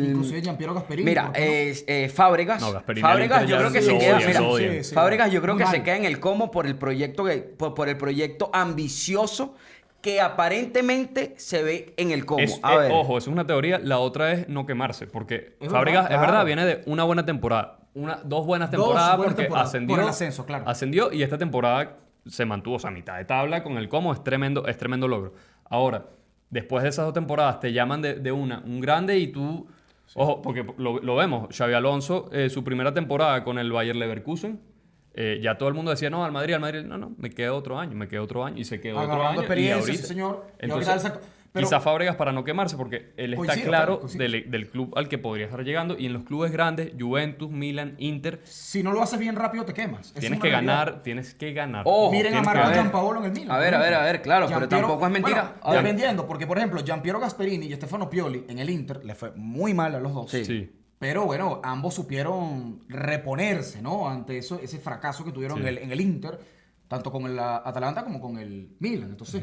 Inclusive Gianpiero Gasperini. Mira, ¿por qué Fábregas. No, Gasperini Fábregas al yo Inter creo ya que se lo queda. odia, Mira, lo odia. Fábregas yo creo Muy que se mal. queda en el Como por el proyecto por el proyecto ambicioso que aparentemente se ve en el Como. A ver. Ojo, eso es una teoría. La otra es no quemarse, porque Es Fábregas, verdad, es verdad, claro. viene de una buena temporada. Dos buenas Dos temporadas buenas porque temporadas, ascendió. por el ascenso, claro. Ascendió y esta temporada se mantuvo, o sea, a mitad de tabla con el Como. Es tremendo logro. Ahora, después de esas 2 temporadas, te llaman de un grande y tú... Ojo, porque lo vemos. Xabi Alonso, su primera temporada con el Bayer Leverkusen, ya todo el mundo decía, no, al Madrid. No, me queda otro año, y se quedó otro Agarrando año. experiencia, y ahorita, sí, señor. Y Entonces, ahorita, exacto. Pero- quizá Fábregas para no quemarse, porque él está Coincido, claro coincido. del club al que podría estar llegando. Y en los clubes grandes, Juventus, Milan, Inter, Si no lo haces bien rápido, te quemas. Esa tienes es que una realidad. ganar, tienes que ganar. Ojo, Miren a Tienes que Marco ganar. Gianpaolo en el Milan. A ver, por a ver, ejemplo. a ver, claro, pero Gianpiero- tampoco es mentira. Bueno, dependiendo, porque por ejemplo, Gianpiero Gasperini y Stefano Pioli en el Inter le fue muy mal a los dos. Sí. Sí. Pero bueno, ambos supieron reponerse, ¿no? Ante ese fracaso que tuvieron Sí. en el Inter, tanto con el Atalanta como con el Milan. Entonces,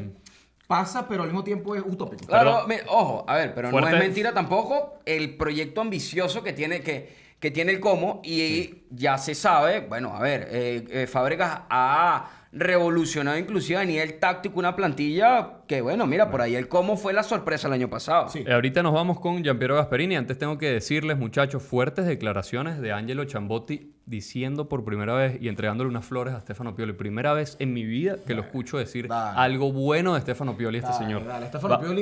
pasa, pero al mismo tiempo es utópico. Claro, ojo, a ver, pero Fuerte. no es mentira tampoco el proyecto ambicioso que tiene el Como y ya se sabe, bueno, a ver, Fábregas ha revolucionado inclusive a nivel táctico una plantilla que, bueno, mira, por ahí el Como fue la sorpresa el año pasado. Sí. Ahorita nos vamos con Gianpiero Gasperini. Antes tengo que decirles, muchachos, fuertes declaraciones de Angelo Chambotti diciendo por primera vez y entregándole unas flores a Stefano Pioli. Primera vez en mi vida que lo escucho decir Dale. algo bueno de Stefano Pioli, este Dale, señor. dale. A Va-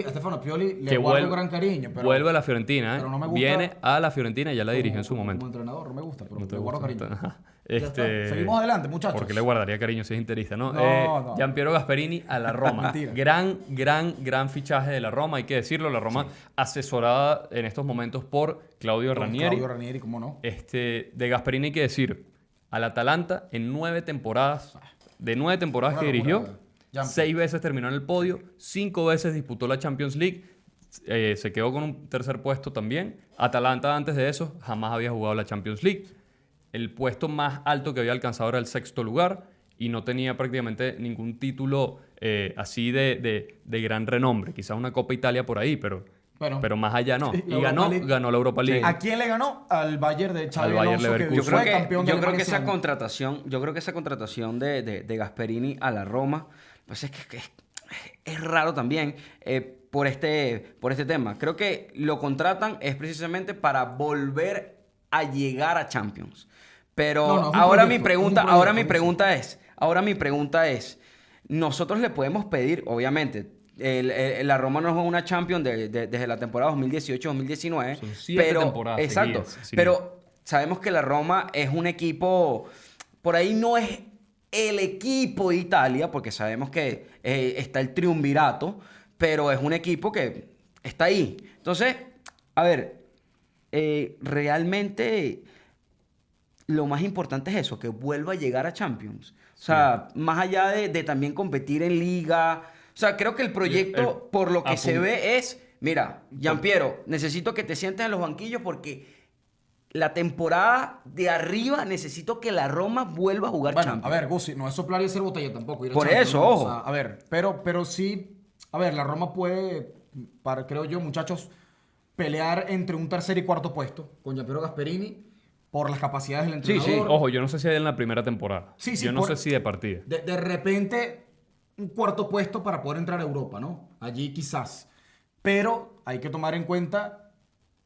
Stefano Pioli le que guardo vuelve, gran cariño. Pero, vuelve a la Fiorentina, ¿eh? pero no me gusta Viene a la Fiorentina y ya la dirigió en su como momento. entrenador, no me gusta, pero No te le guardo gusta, cariño. ajá. Ya está. Seguimos adelante, muchachos. ¿Por qué le guardaría cariño si es interista, no? No. Gianpiero Gasperini a la Roma. Mentira. Gran fichaje de la Roma, hay que decirlo. La Roma asesorada en estos momentos por Claudio Con Ranieri. Claudio Ranieri, ¿cómo no? De Gasperini hay que decir, al Atalanta en 9 temporadas, de 9 temporadas Una que locura, dirigió, ¿verdad? Jumpy. 6 veces terminó en el podio, 5 veces disputó la Champions League, se quedó con un tercer puesto también. Atalanta antes de eso jamás había jugado la Champions League. El puesto más alto que había alcanzado era el 6º lugar y no tenía prácticamente ningún título así de gran renombre. Quizás una Copa Italia por ahí, pero Bueno. más allá no. Sí, la Y Europa League. ganó la Europa League. ¿A quién le ganó? Al Bayern de Xabi Al Bayer Alonso, que Leverkusen. fue campeón de Yo creo Alemania que ese esa año. contratación de Gasperini a la Roma, pues es que es raro también por este tema. Creo que lo contratan es precisamente para volver a llegar a Champions. Pero No, no, es un ahora proyecto, mi pregunta, es un proyecto, ahora mi pregunta es, nosotros le podemos pedir, obviamente, la Roma no juega una Champions desde la temporada 2018-2019. Son 7 temporadas Exacto. seguidas, sí. Pero sabemos que la Roma es un equipo, por ahí no es el equipo de Italia, porque sabemos que está el triunvirato, pero es un equipo que está ahí. Entonces, a ver, realmente lo más importante es eso, que vuelva a llegar a Champions. O sea, más allá de también competir en liga. O sea, creo que el proyecto, por lo que se ve, es, mira, Gianpiero, necesito que te sientes en los banquillos porque la temporada de arriba necesito que la Roma vuelva a jugar Bueno, Champions. a ver, Guzzi, no es soplar y hacer botella tampoco. Ir a Por Champions, eso, ¿no? ojo. O sea, a ver, pero sí, a ver, la Roma puede, creo yo, muchachos, pelear entre un tercer y cuarto puesto con Gianpiero Gasperini por las capacidades del Sí, entrenador. sí. Ojo, yo no sé si hay en la primera temporada. Sí, sí, yo no por- sé si de partida. De repente, un cuarto puesto para poder entrar a Europa, ¿no? Allí quizás. Pero hay que tomar en cuenta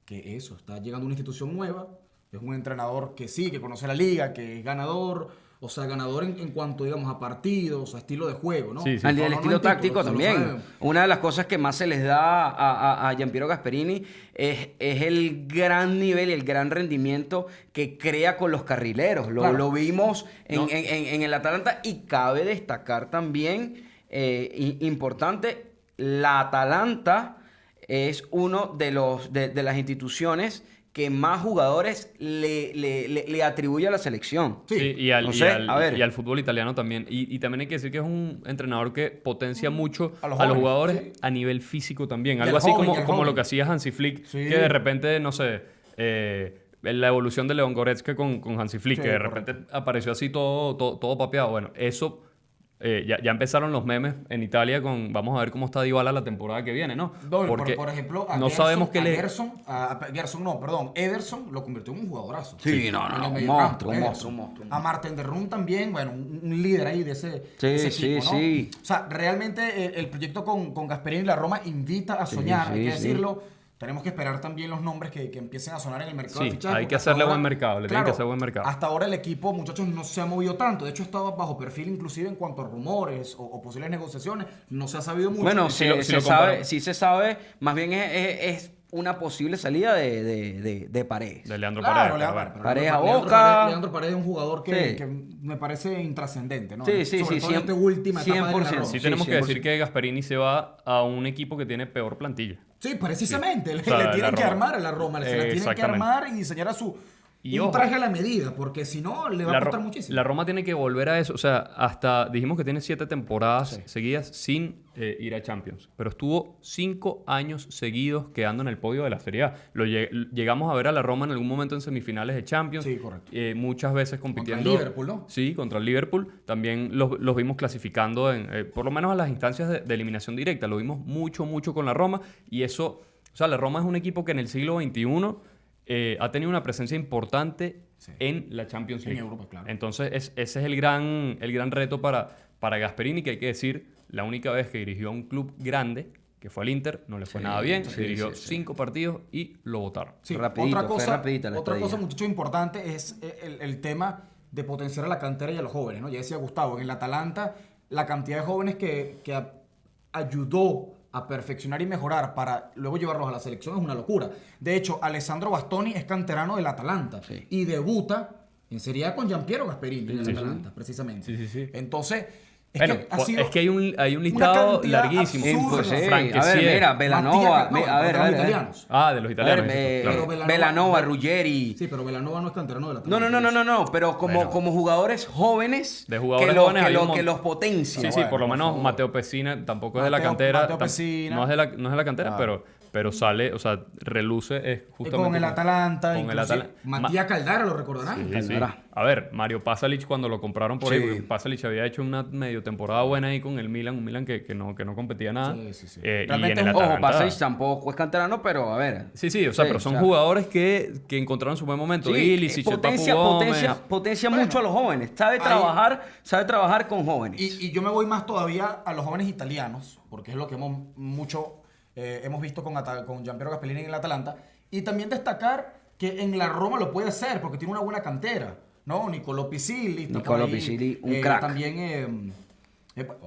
que eso, está llegando una institución nueva, es un entrenador que sí, que conoce la liga, que es ganador, o sea, ganador en cuanto, digamos, a partidos, a estilo de juego, ¿no? Sí, sí. Al No, del no, no estilo en títulos, táctico eso lo también. sabemos. Una de las cosas que más se les da a Gianpiero Gasperini es el gran nivel y el gran rendimiento que crea con los carrileros. Claro. Lo vimos No. en el Atalanta y cabe destacar también, importante, la Atalanta es uno de las instituciones que más jugadores le atribuye a la selección. Sí. Sí, y al, No y sé, al- a ver. y al fútbol italiano también. Y también hay que decir que es un entrenador que potencia mucho A los a los jóvenes, jugadores sí. a nivel físico también. Y Algo al así joven, como, y al como lo joven. que hacía Hansi Flick, Sí. que de repente, no sé, la evolución de León Goretzka con Hansi Flick, Sí, que de correcto. repente apareció así todo papeado. Bueno, eso... ya empezaron los memes en Italia con vamos a ver cómo está Dybala la temporada que viene, ¿no? No, Porque por ejemplo, no sabemos qué le... Ederson lo convirtió en un jugadorazo. Sí, no, En el un mediocampo, monstruo, un Ederson. monstruo, un monstruo. A Marten de Roon también, bueno, un líder ahí de ese, Sí, de ese sí, equipo, ¿no? sí. O sea, realmente el proyecto con Gasperini y la Roma invita a soñar, hay sí, que sí. decirlo. Tenemos que esperar también los nombres que empiecen a sonar en el mercado Sí, de fichajes. hay que porque hasta hacerle ahora, buen mercado, le tienen que hacer buen mercado. Hasta ahora el equipo, muchachos, no se ha movido tanto. De hecho, estaba bajo perfil inclusive en cuanto a rumores o posibles negociaciones. No se ha sabido mucho. Bueno, si lo se sabe, comparamos. sí se sabe, más bien es una posible salida de Paredes. De Leandro Claro, Paredes. pero Leandro, bueno. Paredes a Leandro Boca. Paredes- Leandro Paredes es un jugador que, Sí. que me parece intrascendente, ¿no? Sí, sí, Sobre sí, todo en esta 100%, última etapa de la Roma. Sí, Sí, tenemos que 100%. decir que Gasperini se va a un equipo que tiene peor plantilla. Sí, precisamente. Sí. Le, O sea, le la tienen que Roma. armar a la Roma. Se la tienen que Exactamente. armar y diseñar a su Y un ojo, traje a la medida, porque si no, le va a La, costar Ro- muchísimo. la Roma tiene que volver a eso. O sea, hasta dijimos que tiene 7 temporadas Sí. seguidas sin ir a Champions. Pero estuvo 5 años seguidos quedando en el podio de la Serie A. Llegamos a ver a la Roma en algún momento en semifinales de Champions. Sí, correcto. Muchas veces compitiendo. el Liverpool, ¿no? Sí, contra el Liverpool. También los vimos clasificando por lo menos a las instancias de eliminación directa. Lo vimos mucho con la Roma. Y eso, o sea, la Roma es un equipo que en el siglo XXI ha tenido una presencia importante Sí. en la Champions En League. Europa, claro. Entonces, ese es el gran reto para Gasperini, que hay que decir, la única vez que dirigió a un club grande, que fue el Inter, no le fue Sí, nada bien, sí, dirigió sí. 5 partidos y lo votaron. Sí, Rapidito, otra fue cosa, rapidita la otra cosa, estadía. muchachos, importante es el tema de potenciar a la cantera y a los jóvenes, ¿no? Ya decía Gustavo, en el Atalanta la cantidad de jóvenes que ayudó a perfeccionar y mejorar para luego llevarlos a la selección es una locura. De hecho, Alessandro Bastoni es canterano del Atalanta Sí. y debuta en Serie A con Gianpiero Gasperini en el sí, Atalanta, precisamente. Sí, sí, sí. Entonces, es Bueno, que ha sido es que hay un una listado cantidad larguísimo. absurda. Pues sí, Frank a ver, Kessié. mira, Belanova, Matías, no, a ver, de a los ver, a ver. italianos. Ah, de los A italianos. ver, dices tú, claro. Pero Belanova, Ruggeri. Sí, pero Belanova no es canterano del No, Atalanta. no, pero Bueno. como jugadores jóvenes, De jugadores que, los, jóvenes que, hay un los, mon- que los potencian. Sí, sí, Bueno, por lo por menos favor. Mateo Pessina tampoco es de la Mateo- cantera. Mateo Pessina. No es de la cantera, Claro. pero sale, o sea, reluce es justamente Con el Atalanta, con el inclusive Atalanta. Matías Caldara, ¿lo recordarán? Sí, sí. Caldara. A ver, Mario Pasalic cuando lo compraron por ahí, Sí. porque Pasalic había hecho una medio temporada buena ahí con el Milan, un Milan que no competía nada. Sí, sí, sí. Y en Realmente el un- Ojo, Atalanta. Pasalic tampoco es canterano, pero a ver. Sí, sí, o sea, pero son jugadores que encontraron su buen momento. Sí, Ilicic, el Papu potencia, Gómez. potencia mucho a los jóvenes. Sabe trabajar con jóvenes. Y yo me voy más todavía a los jóvenes italianos, porque es lo que hemos visto con Gianpiero Gasperini en el Atalanta. Y también destacar que en la Roma lo puede hacer, porque tiene una buena cantera, ¿no? Nicolò Pisilli. está Nicolò por ahí. Pisilli, un crack. También,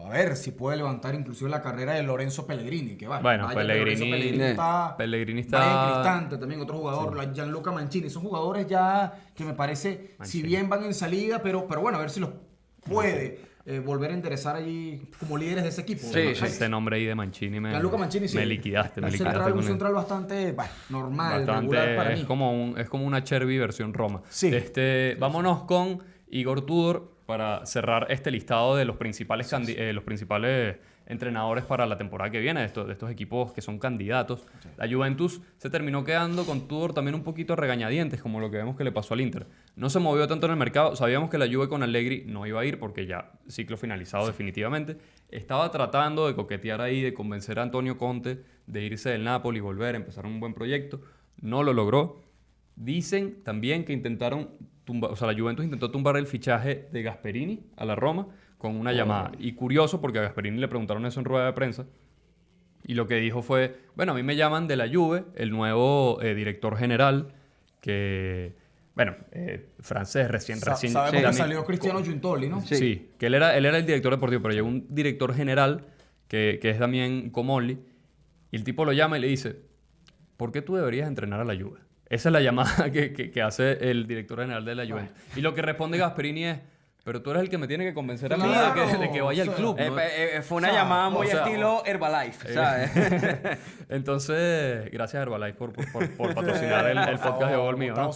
a ver si puede levantar inclusive la carrera de Lorenzo Pellegrini, que Bueno, que Pellegrini- Pellegrini está... está- Brian Cristante, también otro jugador, Gianluca Mancini. Son jugadores ya que me parece, si Mancini. bien van en salida, pero bueno, a ver si los puede volver a enderezar allí como líderes de ese equipo. Sí, ¿no? sí. Ese nombre ahí de Mancini Gianluca Mancini, sí. me liquidaste Un con él. central bastante normal, Bastante, regular para mí. es como una Cherby versión Roma. Sí. Vámonos con Igor Tudor para cerrar este listado de los principales entrenadores para la temporada que viene, de estos equipos que son candidatos. Sí. La Juventus se terminó quedando con Tudor también un poquito a regañadientes, como lo que vemos que le pasó al Inter. No se movió tanto en el mercado. Sabíamos que la Juve con Allegri no iba a ir porque ya ciclo finalizado definitivamente. Estaba tratando de coquetear ahí, de convencer a Antonio Conte de irse del Napoli y volver a empezar un buen proyecto. No lo logró. Dicen también que intentaron la Juventus intentó tumbar el fichaje de Gasperini a la Roma con una llamada. Y curioso, porque a Gasperini le preguntaron eso en rueda de prensa. Y lo que dijo fue, bueno, a mí me llaman de la Juve, el nuevo director general, que, francés, recién. Sabemos que salió Cristiano Giuntoli, ¿no? Sí, que él era el director deportivo, pero llegó un director general, que es Damien Comolli, y el tipo lo llama y le dice, ¿por qué tú deberías entrenar a la Juve? Esa es la llamada que hace el director general de la Juventus. Y lo que responde Gasperini es, pero tú eres el que me tiene que convencer a mí de que vaya al club, ¿no? Fue una llamada muy estilo Herbalife, ¿sabes? Entonces, gracias Herbalife por patrocinar el podcast de Gol Mío, ¿no?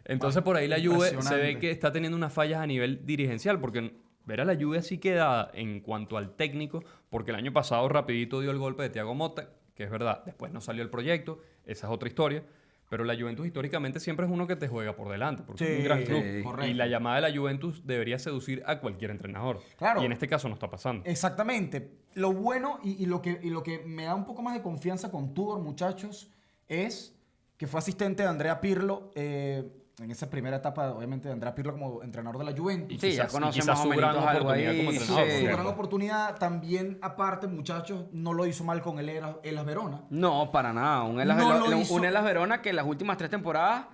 Entonces, por ahí la Juve se ve que está teniendo unas fallas a nivel dirigencial, porque ver a la Juve así queda en cuanto al técnico, porque el año pasado rapidito dio el golpe de Thiago Motta, que es verdad, después no salió el proyecto, esa es otra historia, pero la Juventus históricamente siempre es uno que te juega por delante, porque es un gran club. Y la llamada de la Juventus debería seducir a cualquier entrenador. Claro. Y en este caso no está pasando. Exactamente. Lo bueno y lo que me da un poco más de confianza con Tudor, muchachos, es que fue asistente de Andrea Pirlo en esa primera etapa, obviamente, de Andrea Pirlo como entrenador de la Juventus. Sí, ya conocemos su gran oportunidad como entrenador. Su gran oportunidad también, aparte, muchachos, no lo hizo mal con el Hellas Verona. No, para nada. Un Hellas Verona que en las últimas 3 temporadas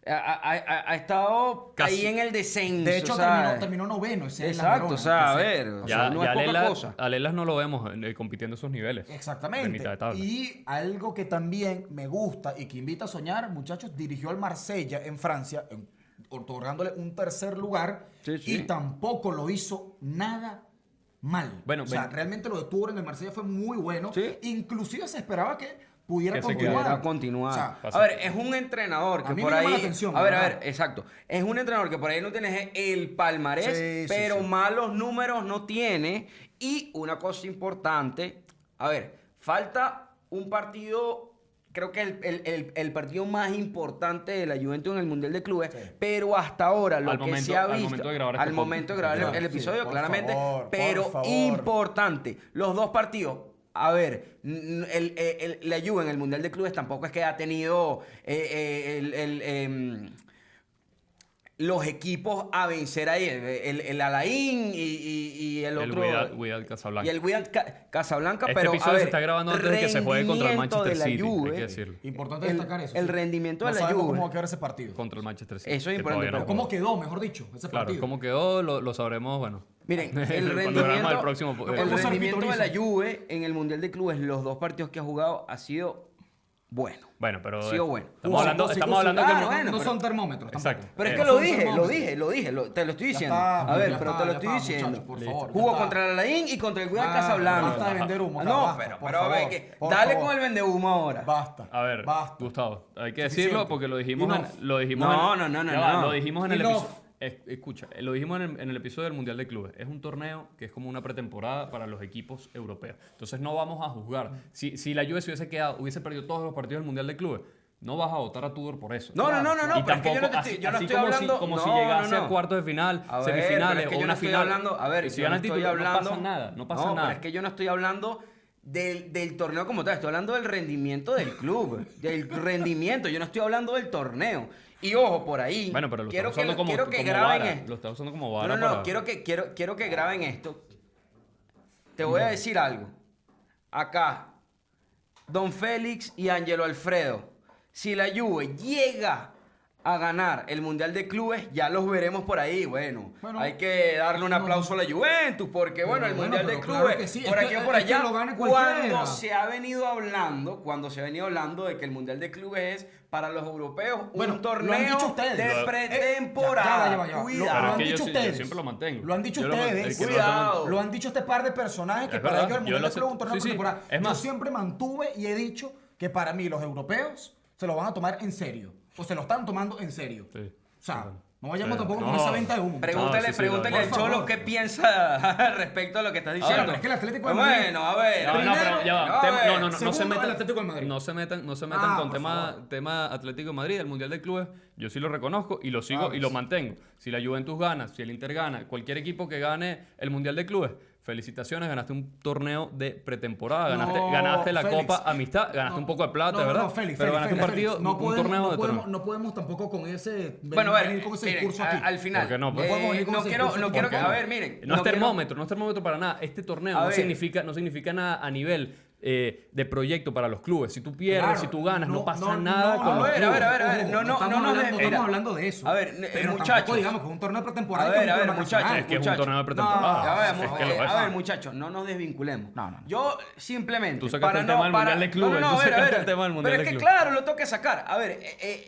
ha estado ahí en el descenso. De hecho, terminó noveno ese Hellas Verona. Exacto, o sea, no es poca cosa. Al Hellas no lo vemos compitiendo esos niveles. Exactamente. De mitad de tabla. Y algo que también me gusta y que invita a soñar, muchachos, dirigió al Marsella en Francia, otorgándole un tercer lugar, y tampoco lo hizo nada mal. Bueno, realmente lo de Tudor en el Marsella fue muy bueno. Sí. Inclusive se esperaba que pudiera continuar. O sea, a ver, es un entrenador que por ahí... A ver, exacto. Es un entrenador que por ahí no tiene el palmarés, pero malos números no tiene. Y una cosa importante, a ver, falta un partido, creo que el partido más importante de la Juventus en el Mundial de Clubes, pero hasta ahora lo que se ha visto... Al momento de grabar el episodio, claramente, pero importante. Los dos partidos... A ver, la Juve en el Mundial de Clubes tampoco es que ha tenido los equipos a vencer ahí. El Alain y el otro... El Wydad Casablanca. Y el Wydad Casablanca, pero episodio se está grabando antes de que se juegue contra el Manchester City, hay que decirlo. Importante destacar eso. El rendimiento de la Juve. ¿Cómo va a quedar ese partido? Contra el Manchester City. Eso es importante. Pero ¿cómo quedó, mejor dicho, ese partido? Claro, cómo quedó lo sabremos, Miren, el rendimiento de la Juve en el Mundial de Clubes, los 2 partidos que ha jugado, ha sido bueno. Bueno, pero... Ha sido bueno. Estamos hablando que no son termómetros. Exacto. Pero es que lo dije, te lo estoy diciendo. Te lo estoy diciendo. Por favor, jugó contra el Alain y contra el Wydad Casablanca. Basta de vender humo. Pero a ver, dale con el vende humo ahora. Basta. A ver, Gustavo, hay que decirlo porque lo dijimos No. Lo dijimos en el episodio. Escucha, lo dijimos en el episodio del Mundial de Clubes. Es un torneo que es como una pretemporada para los equipos europeos. Entonces no vamos a juzgar. Si la Juve se hubiese perdido todos los partidos del Mundial de Clubes, no vas a votar a Tudor por eso. No, y pero es que yo no estoy hablando... Como si llegase a cuartos de final, semifinales o una final. Si gana el título, no pasa nada. No pasa nada. Pero es que yo no estoy hablando... Del torneo como tal, estoy hablando del rendimiento del club, del rendimiento, yo no estoy hablando del torneo. Y ojo, por ahí, bueno, pero quiero que graben esto. Lo está usando como vara. No, quiero que graben esto. Te voy a decir algo. Acá, Don Félix y Ángelo Alfredo, si la Juve llega a ganar el Mundial de Clubes, ya los veremos por ahí. Bueno, hay que darle un aplauso a la Juventus, porque el Mundial de Clubes, por aquí o por allá, cuando se ha venido hablando de que el Mundial de Clubes es para los europeos un torneo de pretemporada. Cuidado. Lo han dicho ustedes. Yo siempre lo mantengo. Lo han dicho ustedes. Cuidado. Lo han dicho este par de personajes que para ellos el Mundial de Clubes es un torneo de pretemporada. Yo siempre mantuve y he dicho que para mí los europeos se lo van a tomar en serio. O se lo están tomando en serio. Sí. O sea, No vayamos tampoco con no. esa venta de humo. Pregúntale, sí, sí, pregúntale por al Cholo favor. qué piensa respecto a lo que estás diciendo. pero es que el Atlético de Madrid- Bueno, a ver. No, no, pero ya va. a ver. No se Segundo, metan. el Atlético de Madrid. No se metan Ah, con por favor. tema Atlético de Madrid, el Mundial de Clubes. Yo sí lo reconozco y lo sigo Vamos. y lo mantengo. Si la Juventus gana, si el Inter gana, cualquier equipo que gane el Mundial de Clubes, felicitaciones, ganaste un torneo de pretemporada, No, ganaste la Félix. Copa Amistad, ganaste un poco de plata, ¿verdad? No, Félix, pero Félix, ganaste Félix, un partido, Félix. No un podemos, torneo no de podemos, torneo. no podemos tampoco con ese Bueno, a ver, venir con ese miren, discurso aquí. al final. ¿Por qué no? Pues. No podemos venir con ese discurso no aquí, quiero que. ¿por qué A no? ver, miren. No es quiero- termómetro, no es termómetro para nada. Este torneo A no ver. significa nada a nivel de proyecto para los clubes. Si tú pierdes, Claro, si tú ganas, no pasa no, nada no, con a los ver, clubes. a ver, Ojo, no estamos nos hablando, de- no mira. estamos hablando de eso. A ver, pero muchachos. tampoco digamos que es un torneo de pretemporada. A que ver, es un a ver, torneo muchachos, nacional. Es que es un muchachos. torneo de pretemporada. Ya Es veamos, que lo es. a ver, muchachos, no nos desvinculemos. No. Yo simplemente. Tú sacaste el tema del Mundial de Clubes, No, tú a ver, sacaste el tema del Mundial Pero de es que Clubes. claro, lo tengo que sacar. A ver,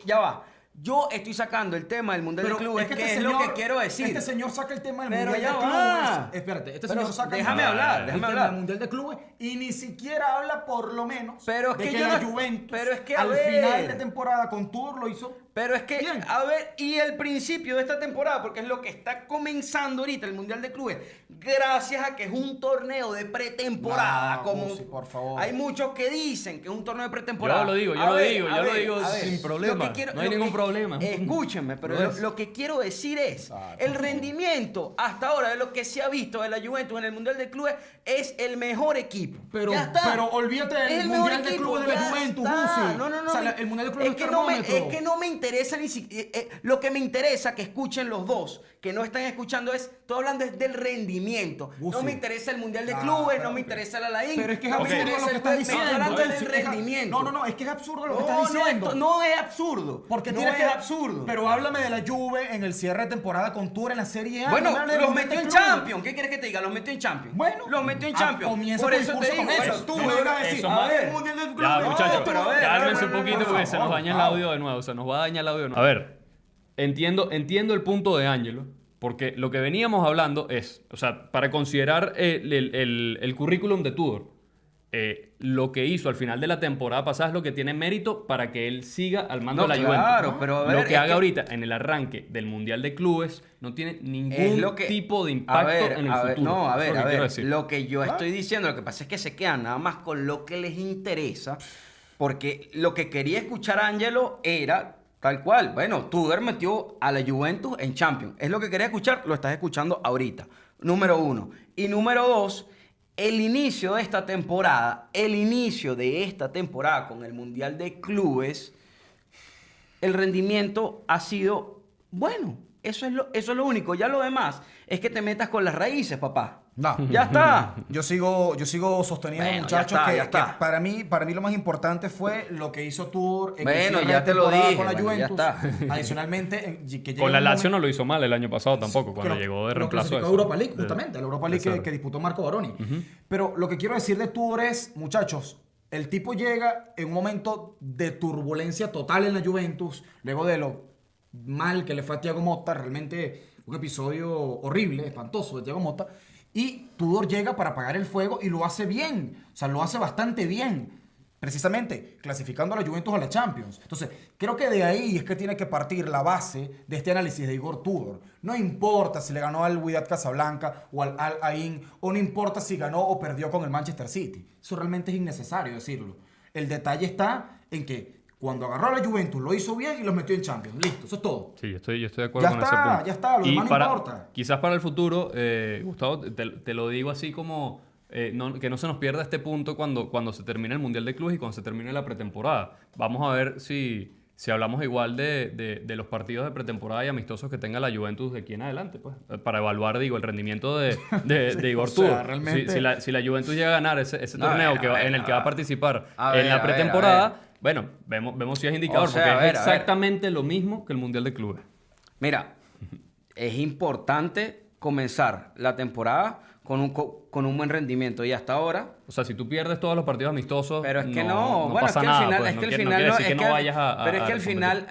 ya va. Yo estoy sacando el tema del Mundial de Clubes, que este es lo que quiero decir. Este señor saca el tema del Pero Mundial de ya va. Clubes. Espérate, este Pero señor saca déjame hablar, déjame el tema hablar. del Mundial de Clubes y ni siquiera habla por lo menos Pero es de que que yo la no- Juventus pero es que, a al ver. final de temporada con Tudor lo hizo. Pero es que, Bien. a ver, y el principio de esta temporada, porque es lo que está comenzando ahorita el Mundial de Clubes, gracias a que es un torneo de pretemporada, No, como Gusi, por favor. hay muchos que dicen que es un torneo de pretemporada. Yo lo digo, A ver, sin problema. lo que quiero- No hay lo ningún que- problema. Escúchenme, pero Lo es. lo que quiero decir es, Claro, el rendimiento hasta ahora de lo que se ha visto de la Juventus en el Mundial de Clubes es el mejor equipo. Pero- Ya está. pero olvídate del Es el Mundial mejor de equipo, Clubes de la ya Juventus, está. Gusi. No, O sea, el Mundial de Clubes es es que no me, termómetro. es que no me interesa ni siquiera. Lo que me interesa que escuchen los dos, que no están escuchando, es. Estoy hablando es del rendimiento. Gusi. No me interesa el Mundial de Ah, Clubes, pero- no me interesa la Laín. Pero es que es no me absurdo interesa lo que el estás Web, diciendo. Estoy hablando Gusi, del es- rendimiento. No, es que es absurdo lo que No, estás diciendo. no es absurdo. Porque no tienes es que absurdo. Pero háblame de la Juve en el cierre de temporada con Tour en la Serie A. Bueno, no me hables del los Mundial metió de en Clubes. Champions. ¿Qué quieres que te diga? Los metió en Champions. Bueno, Los metió en Champions. comienza Por tu eso te discurso digo. con Bueno, eso. tú No me me vas vas a a decir, Eso a más- ver, el Mundial de Clubes. Ya, no, muchachos, pero a ver, cálmense un no, poquito por porque se nos favor, daña el por audio de nuevo, se nos va a dañar el audio de nuevo. A ver, entiendo el punto de Ángelo, porque lo que veníamos hablando es, o sea, para considerar el currículum de Tudor, lo que hizo al final de la temporada pasada es lo que tiene mérito para que él siga al mando No, de la claro, Juventus. pero a ver, lo que es haga que- ahorita en el arranque del Mundial de Clubes no tiene Es ningún lo que- tipo de a impacto ver, en el a ver, futuro. No, a Eso es ver, lo que a quiero ver. decir. Lo que yo estoy diciendo, lo que pasa es que se quedan nada más con lo que les interesa, porque lo que quería escuchar Ángelo era tal cual. Bueno, Tudor metió a la Juventus en Champions. Es lo que quería escuchar, lo estás escuchando ahorita. Número uno. Y número dos, el inicio de esta temporada con el Mundial de Clubes, el rendimiento ha sido bueno. Eso es lo único. Ya lo demás es que te metas con las raíces, papá. No. Ya está. Yo sigo sosteniendo, Bueno, muchachos, ya está, que, ya está. que para mí lo más importante fue lo que hizo Tour en Bueno, el cierre ya de te lo temporada dije, con la bueno, ya Juventus. está. Adicionalmente, que llega Con la un Lazio momento- no lo hizo mal el año pasado tampoco, cuando Pero- llegó de pero reemplazo. clasificó a eso. Europa League, De- justamente, a la Europa de League cero. que disputó Marco Baroni. Pero lo que quiero decir de Tudor es, muchachos, el tipo llega en un momento de turbulencia total en la Juventus, luego de lo mal que le fue a Thiago Motta, realmente un episodio horrible, espantoso de Thiago Motta, y Tudor llega para apagar el fuego y lo hace bien, o sea, lo hace bastante bien. Precisamente, clasificando a la Juventus a la Champions. Entonces, creo que de ahí es que tiene que partir la base de este análisis de Igor Tudor. No importa si le ganó al Wydad Casablanca o al Al Ain, o no importa si ganó o perdió con el Manchester City. Eso realmente es innecesario decirlo. El detalle está en que cuando agarró a la Juventus lo hizo bien y los metió en Champions. Listo, eso es todo. Sí, yo estoy de acuerdo Ya con está, ese punto. ya está, lo Y demás no importa. Quizás para el futuro, Gustavo, te lo digo así como que no se nos pierda este punto cuando se termine el Mundial de Clubes y cuando se termine la pretemporada. Vamos a ver si hablamos igual de los partidos de pretemporada y amistosos que tenga la Juventus de aquí en adelante, pues, para evaluar, digo, el rendimiento de Igor o sea, Tudor. realmente- Si la Juventus llega a ganar ese No, torneo a ver, en el que va a participar a ver, en la a ver, pretemporada, a ver. bueno, vemos si es indicador, O sea, porque a ver, es a ver. exactamente lo mismo que el Mundial de Clubes. Mira, es importante comenzar la temporada con con un buen rendimiento. Y hasta ahora... O sea, si tú pierdes todos los partidos amistosos, Pero es que no bueno, pasa es que nada. al final, Pues, es que al no final, quiere no, decir que es no que- vayas a pero es que al competir. final,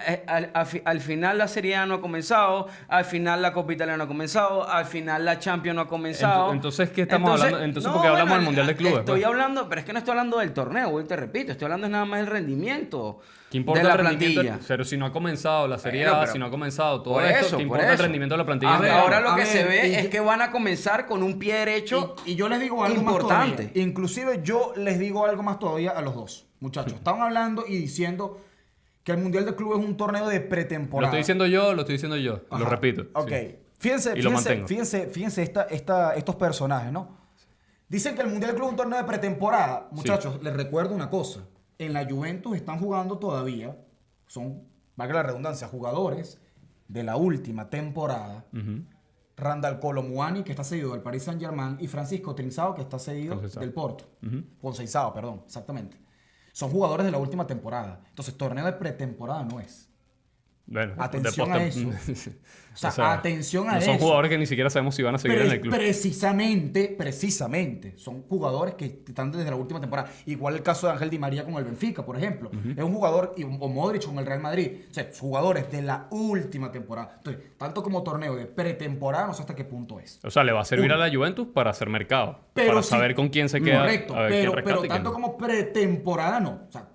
al final la Serie A no ha comenzado, al final la Copa Italia no ha comenzado, al final la Champions no ha comenzado. Entonces, ¿qué estamos hablando? Entonces, ¿por qué hablamos del Mundial de Clubes, Estoy pues? hablando, pero es que no estoy hablando del torneo, güey, te repito, estoy hablando nada más del rendimiento ¿Qué importa de la el rendimiento? plantilla. Pero si no ha comenzado la Serie Bueno, A, pero si no ha comenzado todo por esto, eso, ¿qué por importa el eso. rendimiento de la plantilla? A ver, ahora lo a que ver, se ve y- es que van a comenzar con un pie derecho. Y yo les digo algo importante. más todavía. Inclusive yo les digo algo más todavía a los dos, muchachos. Estaban hablando y diciendo que el Mundial de Clubes es un torneo de Lo pretemporada. estoy diciendo yo, lo Ajá. repito. Ok. sí. Fíjense, Y lo fíjense, mantengo. fíjense estos personajes, ¿no? Dicen que el Mundial de Clubes es un torneo de pretemporada. Muchachos, les recuerdo una cosa. En la Juventus están jugando todavía, son, valga la redundancia, jugadores de la última temporada. Ujú. Randall Colomuani, que está cedido del Paris Saint-Germain, y Francisco Trinzao, que está cedido Conceição. del Porto. Ujú. Conceição, perdón, exactamente. Son jugadores de la última temporada. Entonces, torneo de pretemporada no es. Bueno, Atención de a poste- eso. O sea, atención a no eso. son jugadores que ni siquiera sabemos si van a seguir en el club. Precisamente, son jugadores que están desde la última temporada. Igual el caso de Ángel Di María con el Benfica, por ejemplo. Es un jugador, o Modric con el Real Madrid. O sea, jugadores de la última temporada. Entonces, tanto como torneo de pretemporada, no sé hasta qué punto es. O sea, le va a servir Uno. a la Juventus para hacer mercado. Pero para sí, saber con quién se queda. correcto, a ver quién pero rescata y quién tanto no. como pretemporada no. O sea,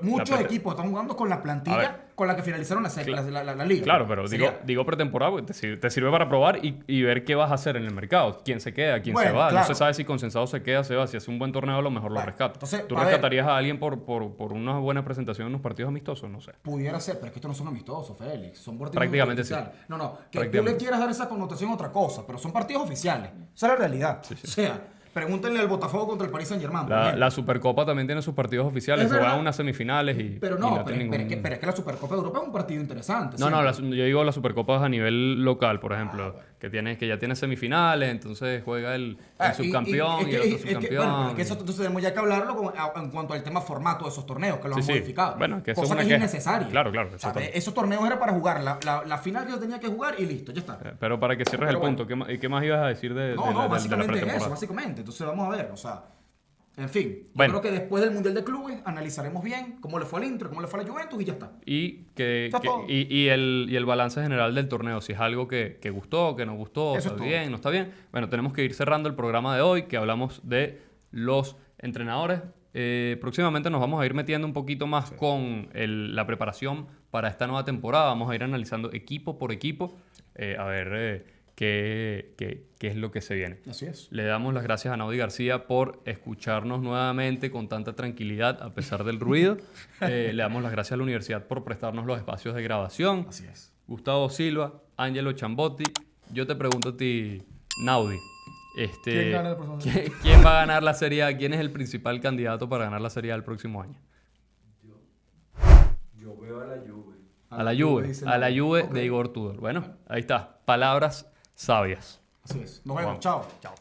muchos prete- equipos están jugando con la A ver. plantilla con la que finalizaron la liga. Claro, pero Sería- digo pretemporada porque te sirve para probar y ver qué vas a hacer en el mercado. Quién se queda, quién se Bueno, va. claro. No se sabe si Consensado se queda, se va. Si hace un buen torneo, a lo mejor lo Bueno, rescata. entonces, ¿Tú a ver. rescatarías a alguien por una buena presentación en unos partidos amistosos? No sé. Pudiera ser, pero es que estos no son amistosos, Félix. Son partidos Prácticamente sí. oficiales. No, que tú le Prácticamente. quieras dar esa connotación a otra cosa, pero son partidos oficiales. Esa es la realidad. O sea, pregúntenle al Botafogo contra el Paris Saint-Germain. por ejemplo. La Supercopa también tiene sus partidos oficiales. Es Se verdad. van a unas semifinales y. Pero y no, tiene pero es ningún- que la Supercopa de Europa es un partido interesante. No, siempre. yo digo las Supercopas a nivel local, por ejemplo, que ya tiene semifinales, entonces juega el subcampeón y el otro subcampeón. Bueno, pero es que eso entonces tenemos ya que hablarlo en cuanto al tema formato de esos torneos, que lo Sí, han sí. modificado. Bueno, que eso cosa es una que es queja. innecesaria. Claro, claro, O sea, exactamente. esos torneos era para jugar la final que se tenía que jugar y listo, ya está. Pero para que cierres Pero el punto, ¿qué más ibas a decir de No, la básicamente eso, pretemporada? básicamente. Entonces vamos a ver, o sea, en fin. Yo Bueno. creo que después del Mundial de Clubes analizaremos bien cómo le fue al Inter, cómo le fue a la Juventus y ya está. Está todo. y el balance general del torneo, si es algo que gustó, que no gustó, Eso está es todo. bien, no está bien. Bueno, tenemos que ir cerrando el programa de hoy, que hablamos de los entrenadores. Próximamente nos vamos a ir metiendo un poquito más con la preparación para esta nueva temporada. Vamos a ir analizando equipo por equipo, a ver qué es lo que se viene. Así es. Le damos las gracias a Naudi García por escucharnos nuevamente con tanta tranquilidad a pesar del ruido. Le damos las gracias a la universidad por prestarnos los espacios de grabación. Así es. Gustavo Silva, Angelo Chambotti. Yo te pregunto a ti, Naudi. ¿Quién gana el próximo año? ¿Quién va a ganar la Serie A? ¿Quién es el principal candidato para ganar la Serie A el próximo año? Yo veo a la Juve. A la Juve. dice A la Naudi. Juve Ok. de Igor Tudor. Bueno, ahí está. Palabras sabias. Así es. Nos vemos. Vamos. Chao. Chao.